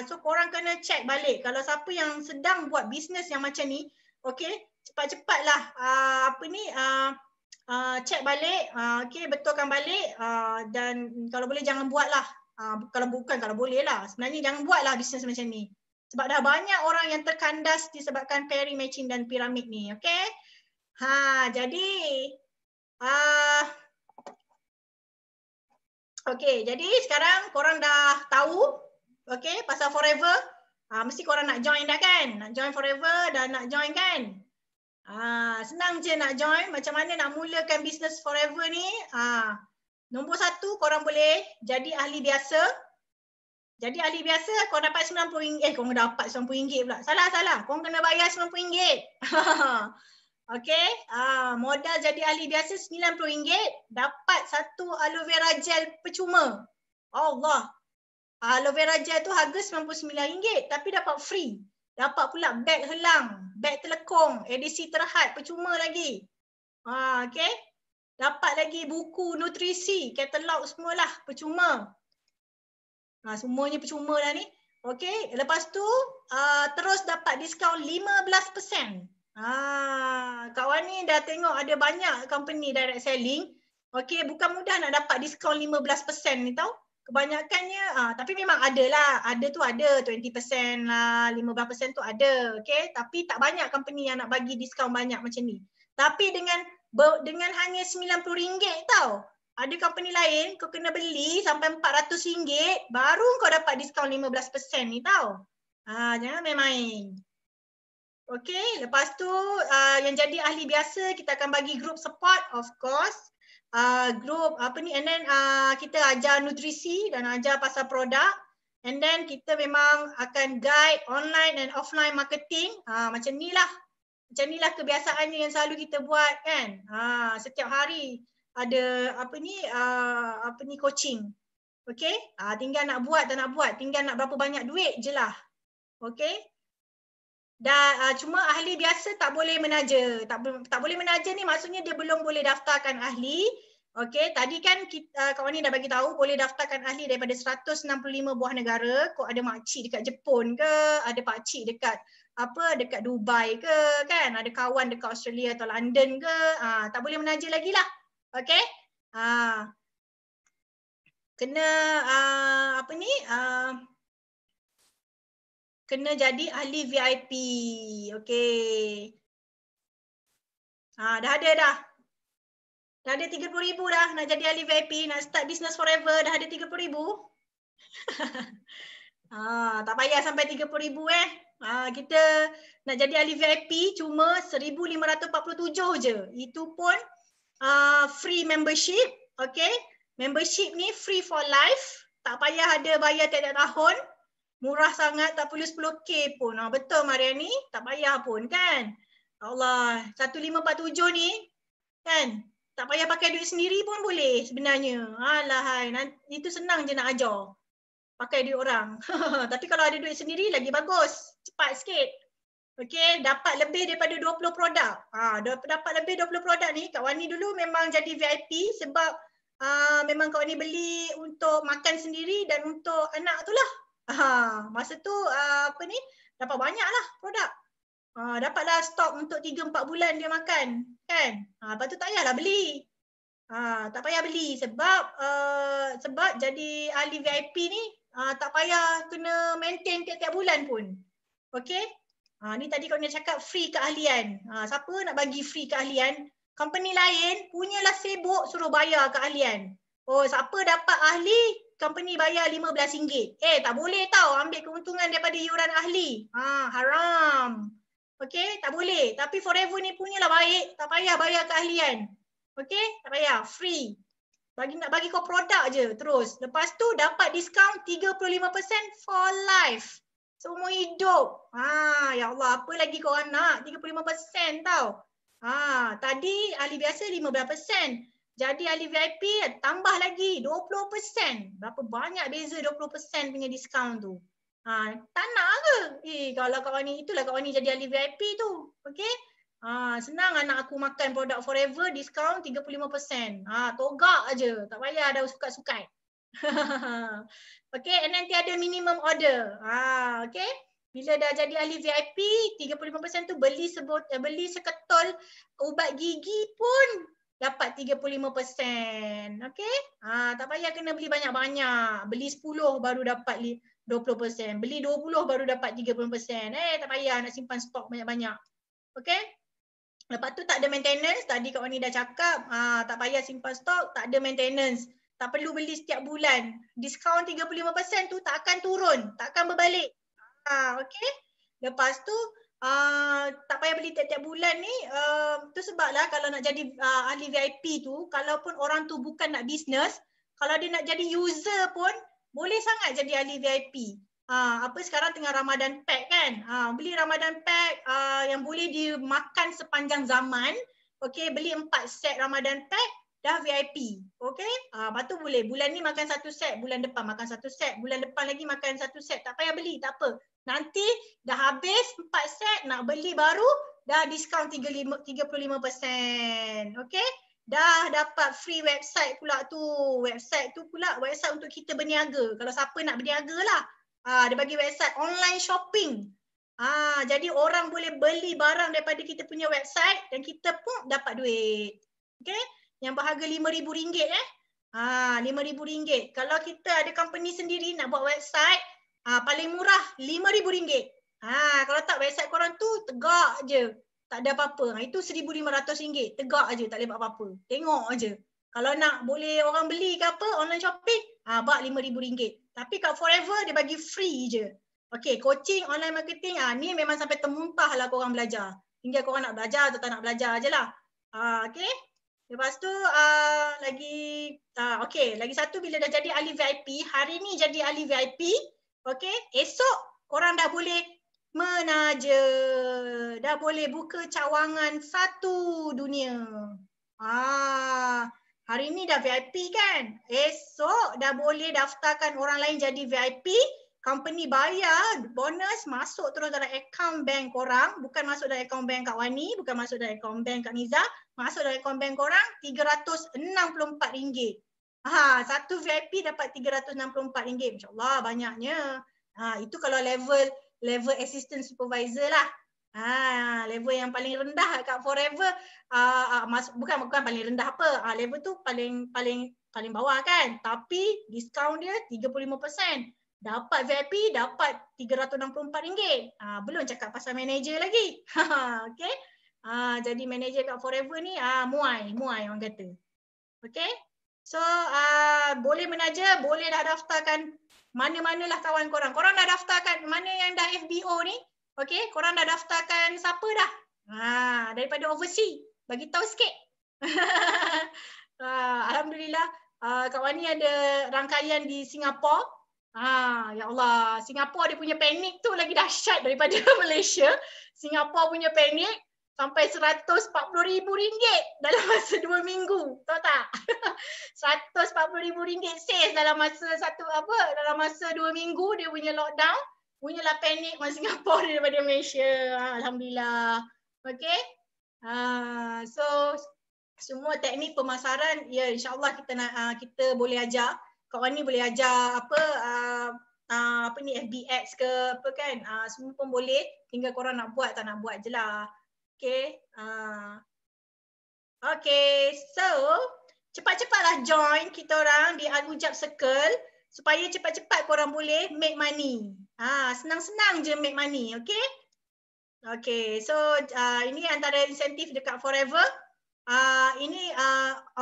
Speaker 2: So korang kena check balik. Kalau siapa yang sedang buat bisnes yang macam ni, okay, cepat-cepatlah check balik, okay, betulkan balik dan kalau boleh jangan buatlah. Kalau boleh lah. Sebenarnya jangan buatlah bisnes macam ni. Sebab dah banyak orang yang terkandas disebabkan pairing, matching dan piramid ni, okay? Jadi okay, jadi sekarang korang dah tahu, okay, pasal forever. Mesti korang nak join dah kan? Nak join forever dan nak join kan? Senang je nak join. Macam mana nak mulakan bisnes forever ni? Nombor 1, korang boleh jadi ahli biasa. Jadi ahli biasa korang dapat RM90. Korang dapat RM90 pula. Salah. Korang kena bayar RM90. Okay. Modal jadi ahli biasa RM90. Dapat 1 aloe vera gel percuma. Allah. Aloe vera gel tu harga RM99 tapi dapat free. Dapat pula beg helang, beg telekong, edisi terhad percuma lagi. Okay. Dapat lagi buku nutrisi, katalog semualah percuma. Semuanya percuma dah ni. Okay. Lepas tu terus dapat diskaun 15%. Kak Wani dah tengok ada banyak company direct selling. Okay. Bukan mudah nak dapat diskaun 15% ni tau. Kebanyakannya, tapi memang ada lah. Ada tu ada 20% lah, 15% tu ada. Okay. Tapi tak banyak company yang nak bagi diskaun banyak macam ni. Tapi dengan hanya RM90 tau. Ada company lain kau kena beli sampai RM400 baru kau dapat diskaun 15% ni tau. Jangan main-main. Okay, lepas tu yang jadi ahli biasa kita akan bagi group support of course. Group and then kita ajar nutrisi dan ajar pasal produk. And then kita memang akan guide online and offline marketing. Macam ni lah. Macam ni lah kebiasaannya yang selalu kita buat kan. Setiap hari ada coaching. Okay. Tinggal nak buat dan nak buat. Tinggal nak berapa banyak duit je lah. Okay. Dan cuma ahli biasa tak boleh menaja. Tak boleh menaja ni maksudnya dia belum boleh daftarkan ahli. Okey, tadi kan Kak Wani dah bagi tahu boleh daftarkan ahli daripada 165 buah negara. Kau ada makcik dekat Jepun ke, ada pakcik dekat Dubai ke kan, ada kawan dekat Australia atau London ke. Tak boleh menaja lagi lah. Okey? Kena kena jadi ahli VIP. Okey. Dah ada dah. Dah ada 30,000 dah nak jadi ahli VIP, nak start business forever dah ada 30,000. Tak payah sampai 30,000 kita nak jadi ahli VIP cuma 1,547 je. Itu pun free membership, okay? Membership ni free for life, tak payah ada bayar tiap-tiap tahun. Murah sangat, tak perlu 10K pun. Betul Mariani, tak payah pun kan? Allah, 1,547 ni kan? Tak payah pakai duit sendiri pun boleh sebenarnya. Alahai, itu senang je nak ajar. Pakai duit orang. Tapi kalau ada duit sendiri lagi bagus. Cepat sikit. Okey, dapat lebih daripada 20 produk. Dapat lebih 20 produk ni. Kak Wani dulu memang jadi VIP sebab memang Kak Wani beli untuk makan sendiri dan untuk anak tu lah. Masa tu dapat banyak lah produk. Dapatlah stok untuk 3-4 bulan dia makan kan. Lepas tu tak payahlah beli. Tak payah beli sebab jadi ahli VIP ni tak payah kena maintain tiap-tiap bulan pun. Okey. Ni tadi kau nak cakap free keahlian. Siapa nak bagi free keahlian? Company lain punyalah sibuk suruh bayar keahlian. Siapa dapat ahli, company bayar RM15. Tak boleh tau ambil keuntungan daripada yuran ahli. Haram. Okey, tak boleh. Tapi forever ni punyalah baik, tak payah bayar keahlian. Okey, tak payah, free. Nak bagi kau produk je terus. Lepas tu dapat diskaun 35% for life. Seumur hidup. Ya Allah, apa lagi korang nak? 35% tau. Tadi ahli biasa 15%. jadi ahli VIP, tambah lagi 20%. Berapa banyak beza 20% punya diskaun tu. Tak nak ke? Kalau Kak Wani, itulah Kak Wani jadi ahli VIP tu. Okey? Senang anak aku makan produk Forever, diskaun 35%. Togak aje, tak payah ada sukat-sukat. Okay, and nanti ada minimum order. Okay. Bila dah jadi ahli VIP, 35% tu beli seketul ubat gigi pun dapat 35%. Okay. Tak payah kena beli banyak-banyak. Beli 10 baru dapat 20%. Beli 20 baru dapat 30%. Tak payah nak simpan stok banyak-banyak. Okay. Lepas tu tak ada maintenance. Tadi Kak Wani dah cakap. Tak payah simpan stok, tak ada maintenance. Tak perlu beli setiap bulan. Diskaun 35% tu tak akan turun. Tak akan berbalik. Okay. Lepas tu tak payah beli tiap-tiap bulan ni. Tu sebablah kalau nak jadi ahli VIP tu, kalaupun orang tu bukan nak bisnes, kalau dia nak jadi user pun, boleh sangat jadi ahli VIP. Apa sekarang tengah Ramadan Pack kan? Beli Ramadan Pack yang boleh dimakan sepanjang zaman. Okay, beli 4 set Ramadan Pack, dah VIP. Okay? Lepas tu boleh. Bulan ni makan 1 set, bulan depan makan 1 set, bulan depan lagi makan 1 set. Tak payah beli, tak apa. Nanti dah habis 4 set, nak beli baru, dah diskaun 35%. Okay? Dah dapat free website pula tu. Website tu pula website untuk kita berniaga. Kalau siapa nak berniaga lah. Dia bagi website online shopping. Jadi orang boleh beli barang daripada kita punya website dan kita pun dapat duit. Okay? Yang berharga RM5,000 RM5,000. Kalau kita ada company sendiri nak buat website, paling murah RM5,000. Kalau tak website korang tu tegak je. Tak ada apa-apa. Itu RM1,500. Tegak je, tak boleh buat apa-apa. Tengok je. Kalau nak boleh orang beli ke apa, online shopping, bak RM5,000. Tapi kat Forever dia bagi free je. Okay, coaching online marketing, ni memang sampai termuntah lah korang belajar. Tinggal korang nak belajar atau tak nak belajar je lah. Okay. Lepas tu lagi satu, bila dah jadi ahli VIP, hari ni jadi ahli VIP, okay, esok korang dah boleh menaja, dah boleh buka cawangan satu dunia. Hari ni dah VIP kan, esok dah boleh daftarkan orang lain jadi VIP, company bayar bonus, masuk terus dalam akaun bank korang, bukan masuk dalam akaun bank Kak Wani, bukan masuk dalam akaun bank Kak Niza, masuk dalam akaun bank korang RM364. Satu VIP dapat RM364. InsyaAllah banyaknya. Itu kalau level assistant supervisor lah. Level yang paling rendah kat Forever, bukan paling rendah apa. Level tu paling bawah kan. Tapi diskaun dia 35%. Dapat VIP, dapat RM364. Belum cakap pasal manager lagi. Okay. Jadi manager kat Forever ni muai orang kata. Okay. So boleh menaja, boleh dah daftarkan mana-manalah kawan korang. Korang dah daftarkan mana yang dah FBO ni? Okay, korang dah daftarkan siapa dah? Daripada overseas. Bagi tahu sikit. Alhamdulillah Kak Wani ada rangkaian di Singapura. Ya Allah, Singapura dia punya panik tu lagi dahsyat daripada Malaysia. Singapura punya panik sampai RM140,000 dalam masa 2 minggu. Tahu tak? RM140,000 sales dalam masa 2 minggu dia punya lockdown. Punyalah panik orang Singapura daripada Malaysia. Alhamdulillah. Okay. So semua teknik pemasaran, ya insyaAllah kita boleh ajar. Kak Wani boleh ajar FBX ke apa kan. Semua pun boleh. Tinggal korang nak buat tak nak buat je lah. Okay. Okay. So cepat-cepatlah join kita orang di Al-Ujab Circle supaya cepat-cepat korang boleh make money. Senang-senang je make money. Okay. Okay. So ini antara insentif dekat Forever. Ini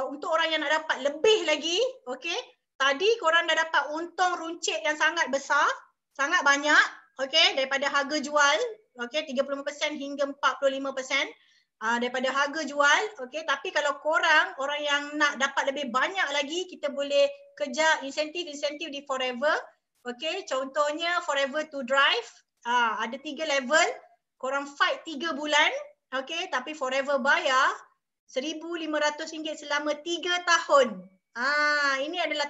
Speaker 2: untuk orang yang nak dapat lebih lagi. Okay. Tadi korang dah dapat untung runcit yang sangat besar, sangat banyak, okay, daripada harga jual, okay, 30% hingga 45% daripada harga jual, okay. Tapi kalau korang, orang yang nak dapat lebih banyak lagi, kita boleh kejar insentif-insentif di Forever, okay. Contohnya Forever to Drive, ada 3 level, korang fight 3 bulan, okay, tapi Forever bayar RM1,500 selama 3 tahun. Ini adalah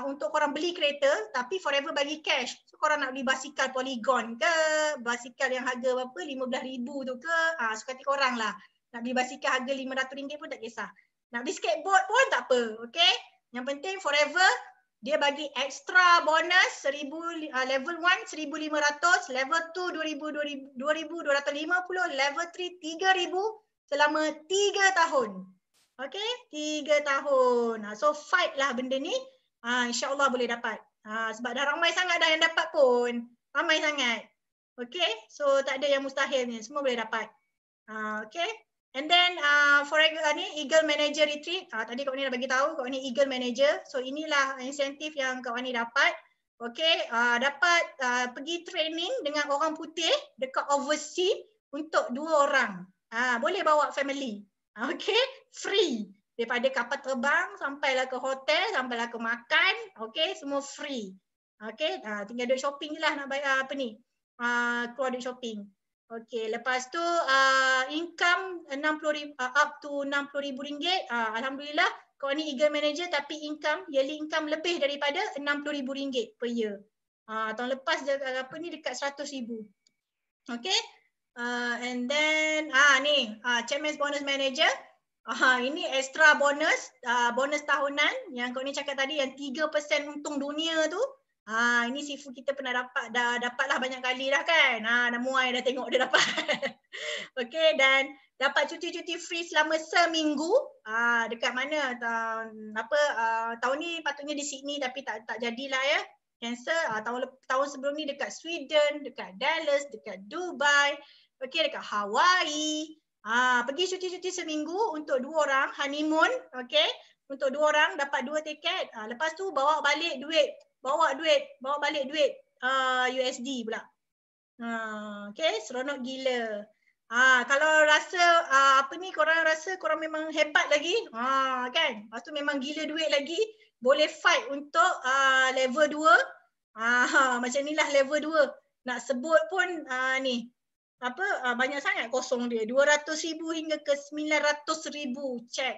Speaker 2: untuk korang beli kereta tapi forever bagi cash. So korang nak beli basikal Polygon ke, basikal yang harga berapa, RM15,000 tu ke, suka hati korang lah. Nak beli basikal harga RM500 pun tak kisah. Nak beli skateboard pun tak apa, okay? Yang penting forever dia bagi extra bonus level 1 1,500, level 2 2,250, level 3 3,000 selama 3 tahun. Okay, 3 tahun. So fight lah benda ni. InsyaAllah boleh dapat. Sebab dah ramai sangat dah yang dapat pun. Ramai sangat. Okay, so tak ada yang mustahil ni. Semua boleh dapat. Okay. And then for ni Eagle Manager Retreat. Tadi Kak Wani dah bagi tahu Kak Wani Eagle Manager. So inilah insentif yang Kak Wani dapat. Okay, dapat pergi training dengan orang putih dekat overseas untuk 2 orang. Boleh bawa family. Okay, free. Daripada kapal terbang sampailah ke hotel, sampailah ke makan. Okay, semua free. Okay, tinggal duit shopping je lah nak bayar keluar duit shopping. Okey, lepas tu income 60,000 up to RM60,000. Alhamdulillah Kak Wani Eagle Manager tapi yearly income lebih daripada RM60,000 per year. Tahun lepas dekat RM100,000. Okey. And then ni Chairman's Bonus Manager. Ini extra bonus, bonus tahunan yang Kak Wani cakap tadi yang 3% untung dunia tu. Ini Sifu kita pernah dapatlah banyak kali dah kan. Dah muai dah tengok dia dapat. Okey, dan dapat cuti-cuti free selama seminggu. Dekat mana? Tahun ni patutnya di Sydney tapi tak jadilah ya. Cancel. Tahun sebelum ni dekat Sweden, dekat Dallas, dekat Dubai, okey, dekat Hawaii. Pergi cuti-cuti seminggu untuk 2 orang honeymoon, okey. Untuk 2 orang dapat 2 tiket. Lepas tu bawa balik duit USD pula. Okay, seronok gila. Kalau rasa korang rasa korang memang hebat lagi, kan? Lepas tu memang gila duit lagi, boleh fight untuk level 2. Macam inilah level 2. Nak sebut pun banyak sangat kosong dia. 200,000 hingga ke 900,000 check.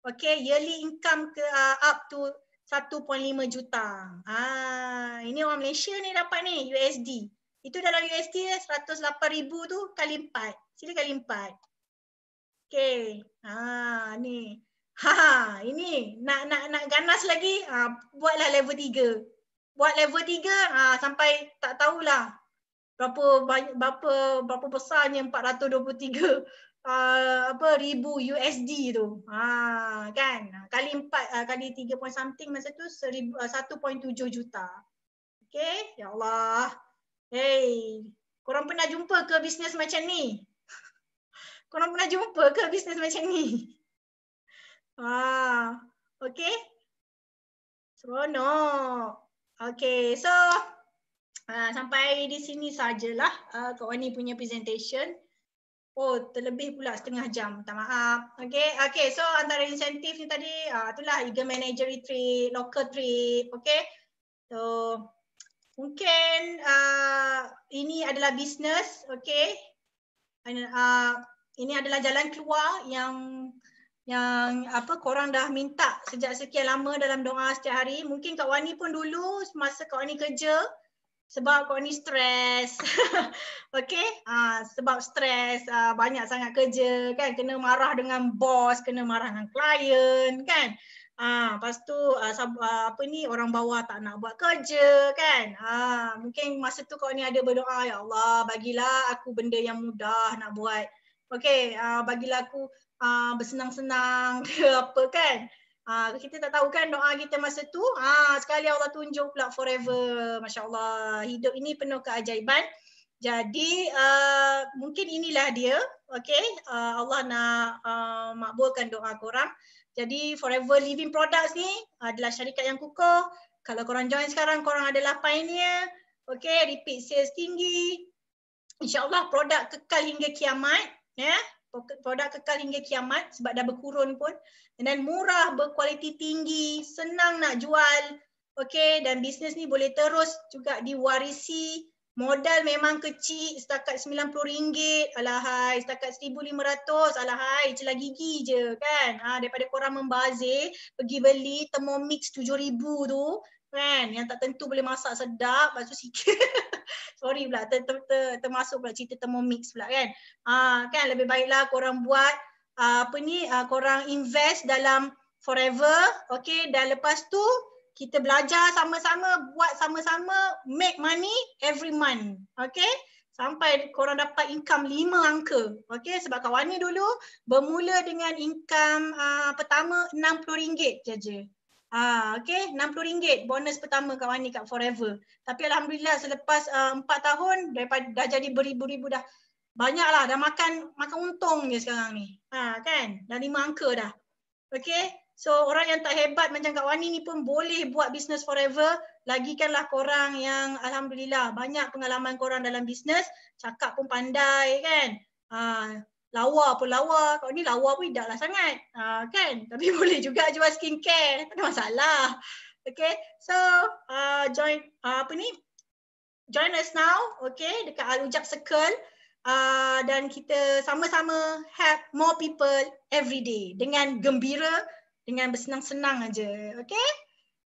Speaker 2: Okay, yearly income ke up to 1.5 juta. Ini orang Malaysia ni dapat ni USD. Itu dalam USD 108,000 tu kali 4. Sila kali 4. Okey. Ni. Ini nak ganas lagi, buatlah level 3. Buat level 3 sampai tak tahulah berapa besarnya 423 ribu USD tu. Kan? Kali 4 kali 3 point something masa tu 1.7 juta. Okey, ya Allah. Hey, korang pernah jumpa ke bisnes macam ni? Korang pernah jumpa ke bisnes macam ni? Okey. Seronok. Okey, so sampai di sini sajalah Kak Wani punya presentation. Terlebih pula setengah jam. Minta maaf. Okay, so antara insentif ni tadi, itulah Eagle Manager Retreat, local trip. Okay. So, mungkin ini adalah bisnes. Okay. Ini adalah jalan keluar yang korang dah minta sejak sekian lama dalam doa setiap hari. Mungkin Kak Wani pun dulu masa Kak Wani kerja, sebab Kak Wani stres. Okay, sebab stres, banyak sangat kerja kan, kena marah dengan bos, kena marah dengan klien kan. Lepas tu orang bawah tak nak buat kerja kan. Mungkin masa tu Kak Wani ada berdoa, ya Allah bagilah aku benda yang mudah nak buat. Okay, bagilah aku bersenang-senang ke apa kan. Kita tak tahu kan doa kita masa tu, sekali Allah tunjuk pula forever. Masya Allah, hidup ini penuh keajaiban. Jadi mungkin inilah dia. Okay, Allah nak makbulkan doa korang. Jadi Forever Living Products ni adalah syarikat yang kukuh. Kalau korang join sekarang, korang adalah pioneer. Okay, repeat sales tinggi. InsyaAllah produk kekal hingga kiamat. Ya, produk kekal hingga kiamat sebab dah berkurun pun. Dan murah, berkualiti tinggi, senang nak jual. Okay, dan bisnes ni boleh terus juga diwarisi Modal memang kecil, setakat RM90. Alahai, setakat RM1,500. Alahai, celah gigi je kan. Daripada korang membazir, pergi beli Thermomix RM7,000 tu kan. Yang tak tentu boleh masak sedap. Lepas tu sikit. Sorry pula, termasuk pula cerita Thermomix pula kan. Kan lebih baiklah korang buat korang invest dalam Forever. Okay, dan lepas tu kita belajar sama-sama, buat sama-sama, make money every month. Okay? Sampai korang dapat income 5 angka. Okay? Sebab kawan ni dulu bermula dengan income pertama RM60 je. Okay? RM60 bonus pertama kawan ni kat Forever. Tapi Alhamdulillah selepas 4 tahun dah jadi beribu-ribu dah. Banyak lah, dah makan untung je sekarang ni. Kan? Dah 5 angka dah. Okay? So orang yang tak hebat macam Kak Wani ni pun boleh buat business Forever. Lagikanlah korang yang Alhamdulillah banyak pengalaman korang dalam business. Cakap pun pandai kan. Lawa pun lawa. Kau ni lawa pun tidaklah sangat. Kan. Tapi boleh juga jual skincare. Tak ada masalah. Okay. So join join us now. Okay. Dekat Al-Ujak Circle. Dan kita sama-sama help more people every day. Dengan gembira. Dengan bersenang-senang aja, okay?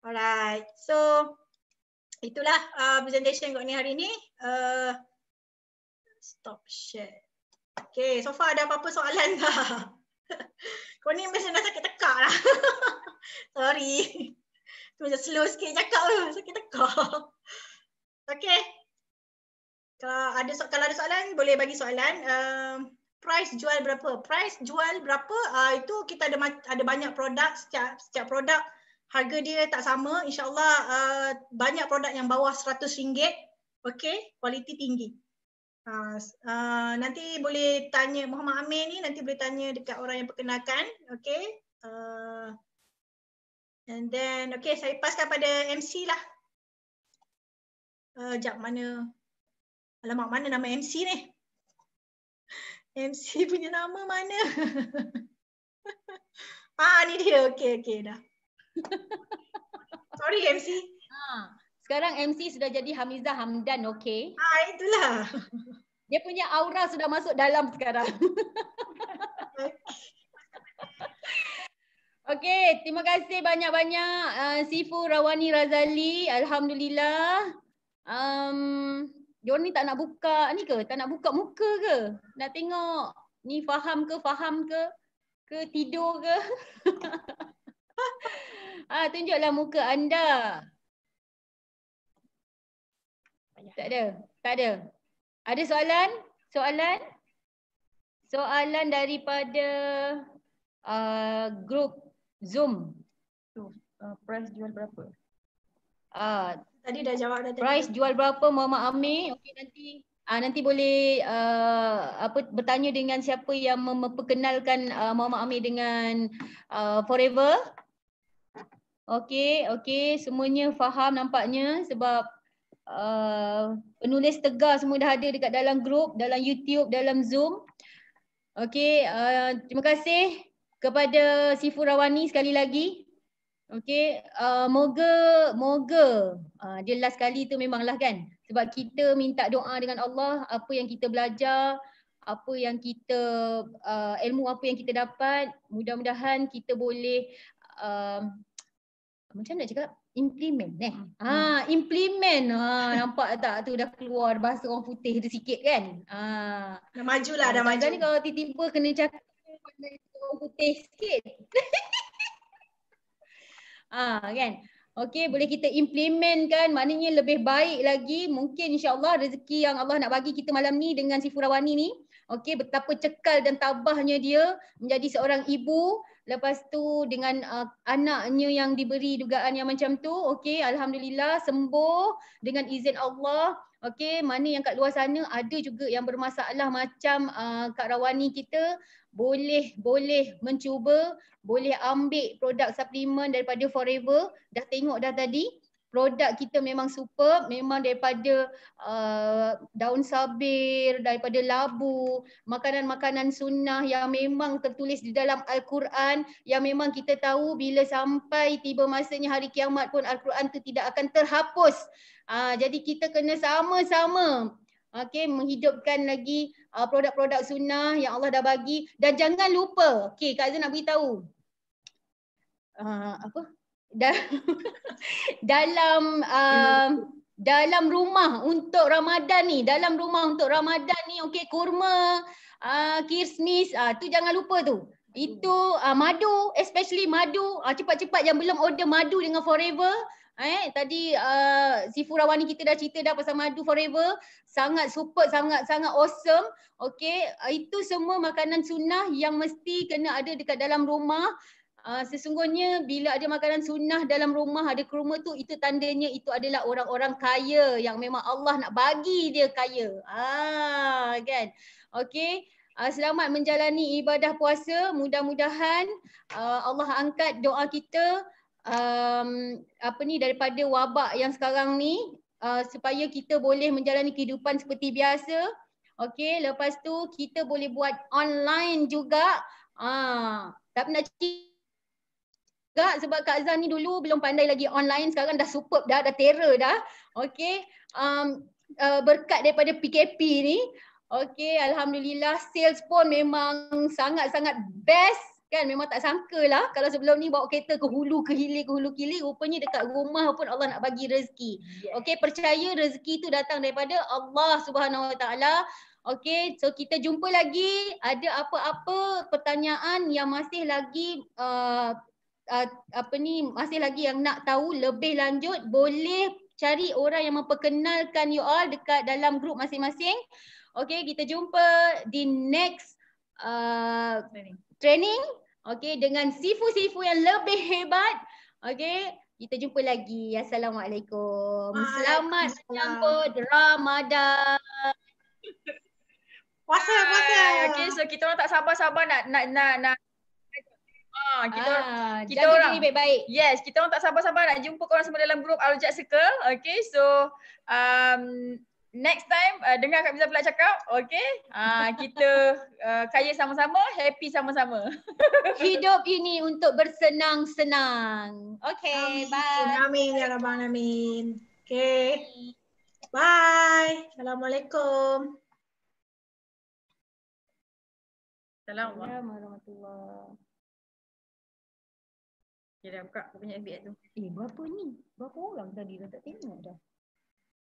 Speaker 2: Alright, so itulah presentation kot ni hari ni. Stop share. Okay, so far ada apa-apa soalan tak? Kau ni mesti dah sakit tekak lah. Sorry. Macam slow sikit cakap tu, sakit tekak. Okay. Kalau ada soalan, boleh bagi soalan. Price jual berapa? Price jual berapa? Itu kita ada banyak produk, setiap produk harga dia tak sama. InsyaAllah banyak produk yang bawah RM100. Okay, kualiti tinggi. Nanti boleh tanya Muhammad Amir ni, nanti boleh tanya dekat orang yang perkenalkan. Okay. And then, okay, saya paskan pada MC lah. Sekejap, mana? Alamak, mana nama MC ni? MC punya nama mana? Ni dia. Okay, dah. Sorry MC.
Speaker 1: Sekarang MC sudah jadi Hamizah Hamdan, okay?
Speaker 2: Itulah.
Speaker 1: Dia punya aura sudah masuk dalam sekarang. Okay, terima kasih banyak-banyak Sifu Rawani Razali. Alhamdulillah. Diorang ni tak nak buka ni ke? Tak nak buka muka ke? Nak tengok ni faham ke? Ke tidur ke? Tunjuklah muka anda. Tak ada. Ada soalan? Soalan daripada grup Zoom.
Speaker 3: Price jual berapa?
Speaker 2: Tadi dah jawab dah.
Speaker 1: Price jual berapa Muhammad Amir? Okey, nanti boleh bertanya dengan siapa yang memperkenalkan Muhammad Amir dengan Forever. Okey, semuanya faham nampaknya sebab penulis tegar semua dah ada dekat dalam grup, dalam YouTube, dalam Zoom. Okey, terima kasih kepada Sifu Rawani sekali lagi. Okey, moga dia last kali tu memanglah kan. Sebab kita minta doa dengan Allah, apa yang kita belajar, apa yang kita ilmu apa yang kita dapat, mudah-mudahan kita boleh macam nak cakap implement implement. Nampak tak tu dah keluar bahasa orang putih tu sikit kan.
Speaker 2: Dah majulah, dah maju.
Speaker 1: Ni kalau tiba-tiba kena cakap orang putih sikit. Kan. Okey, boleh kita implementkan, maknanya lebih baik lagi. Mungkin insya-Allah rezeki yang Allah nak bagi kita malam ni dengan Sifu Rawani ni. Okey, betapa cekal dan tabahnya dia menjadi seorang ibu. Lepas tu dengan anaknya yang diberi dugaan yang macam tu. Okey, alhamdulillah sembuh dengan izin Allah. Okey, mana yang kat luar sana ada juga yang bermasalah macam Kak Rawani kita. Boleh mencuba, boleh ambil produk suplemen daripada Forever. Dah tengok dah tadi. produk kita memang superb, memang daripada daun sabir, daripada labu, makanan-makanan sunnah yang memang tertulis di dalam Al-Quran, yang memang kita tahu bila sampai tiba masanya hari kiamat pun Al-Quran tu tidak akan terhapus. Jadi kita kena sama-sama menghidupkan lagi produk-produk sunnah yang Allah dah bagi. Dan jangan lupa, Kak Azan nak beritahu, dalam rumah untuk Ramadan ni, kurma, kismis, tu jangan lupa tu. Itu madu, especially madu, cepat-cepat yang belum order madu dengan Forever. Tadi si Furawani kita dah cerita dah pasal madu Forever, sangat super, sangat awesome. Itu semua makanan sunnah yang mesti kena ada dekat dalam rumah. Sesungguhnya bila ada makanan sunnah dalam rumah, ada kurma tu, itu tandanya itu adalah orang-orang kaya yang memang Allah nak bagi dia kaya. Kan? Selamat menjalani ibadah puasa. Mudah-mudahan Allah angkat doa kita daripada wabak yang sekarang ni, supaya kita boleh menjalani kehidupan seperti biasa. Lepas tu kita boleh buat online juga. Tak nak sebab Kak Azan ni dulu belum pandai lagi online, sekarang dah superb dah terror dah. Berkat daripada PKP ni, alhamdulillah sales pun memang sangat-sangat best kan. Memang tak sangka lah kalau sebelum ni bawa kereta ke hulu ke hilir, rupanya dekat rumah pun Allah nak bagi rezeki. Percaya rezeki tu datang daripada Allah Subhanahu Wa Taala. So kita jumpa lagi. Ada apa-apa pertanyaan yang masih lagi masih lagi yang nak tahu lebih lanjut, boleh cari orang yang memperkenalkan you all dekat dalam grup masing-masing. Kita jumpa di next training. Dengan sifu-sifu yang lebih hebat. Kita jumpa lagi. Assalamualaikum. Selamat menyambut Ramadan.
Speaker 2: Puasa.
Speaker 1: So kita orang tak sabar-sabar nak kita
Speaker 2: jaga
Speaker 1: orang
Speaker 2: diri baik-baik.
Speaker 1: Yes, kita orang tak sabar-sabar nak jumpa korang semua dalam grup Al-Rujak Circle. So next time dengar Kak Miza pula cakap. Kita kaya sama-sama, happy sama-sama. Hidup ini untuk bersenang-senang. Bye.
Speaker 2: Amin ya rabbal alamin. Bye. Assalamualaikum.
Speaker 1: Assalamualaikum warahmatullahi. Dah buka aku punya FB tu. Berapa ni? Berapa orang tadi dah tak tengok dah.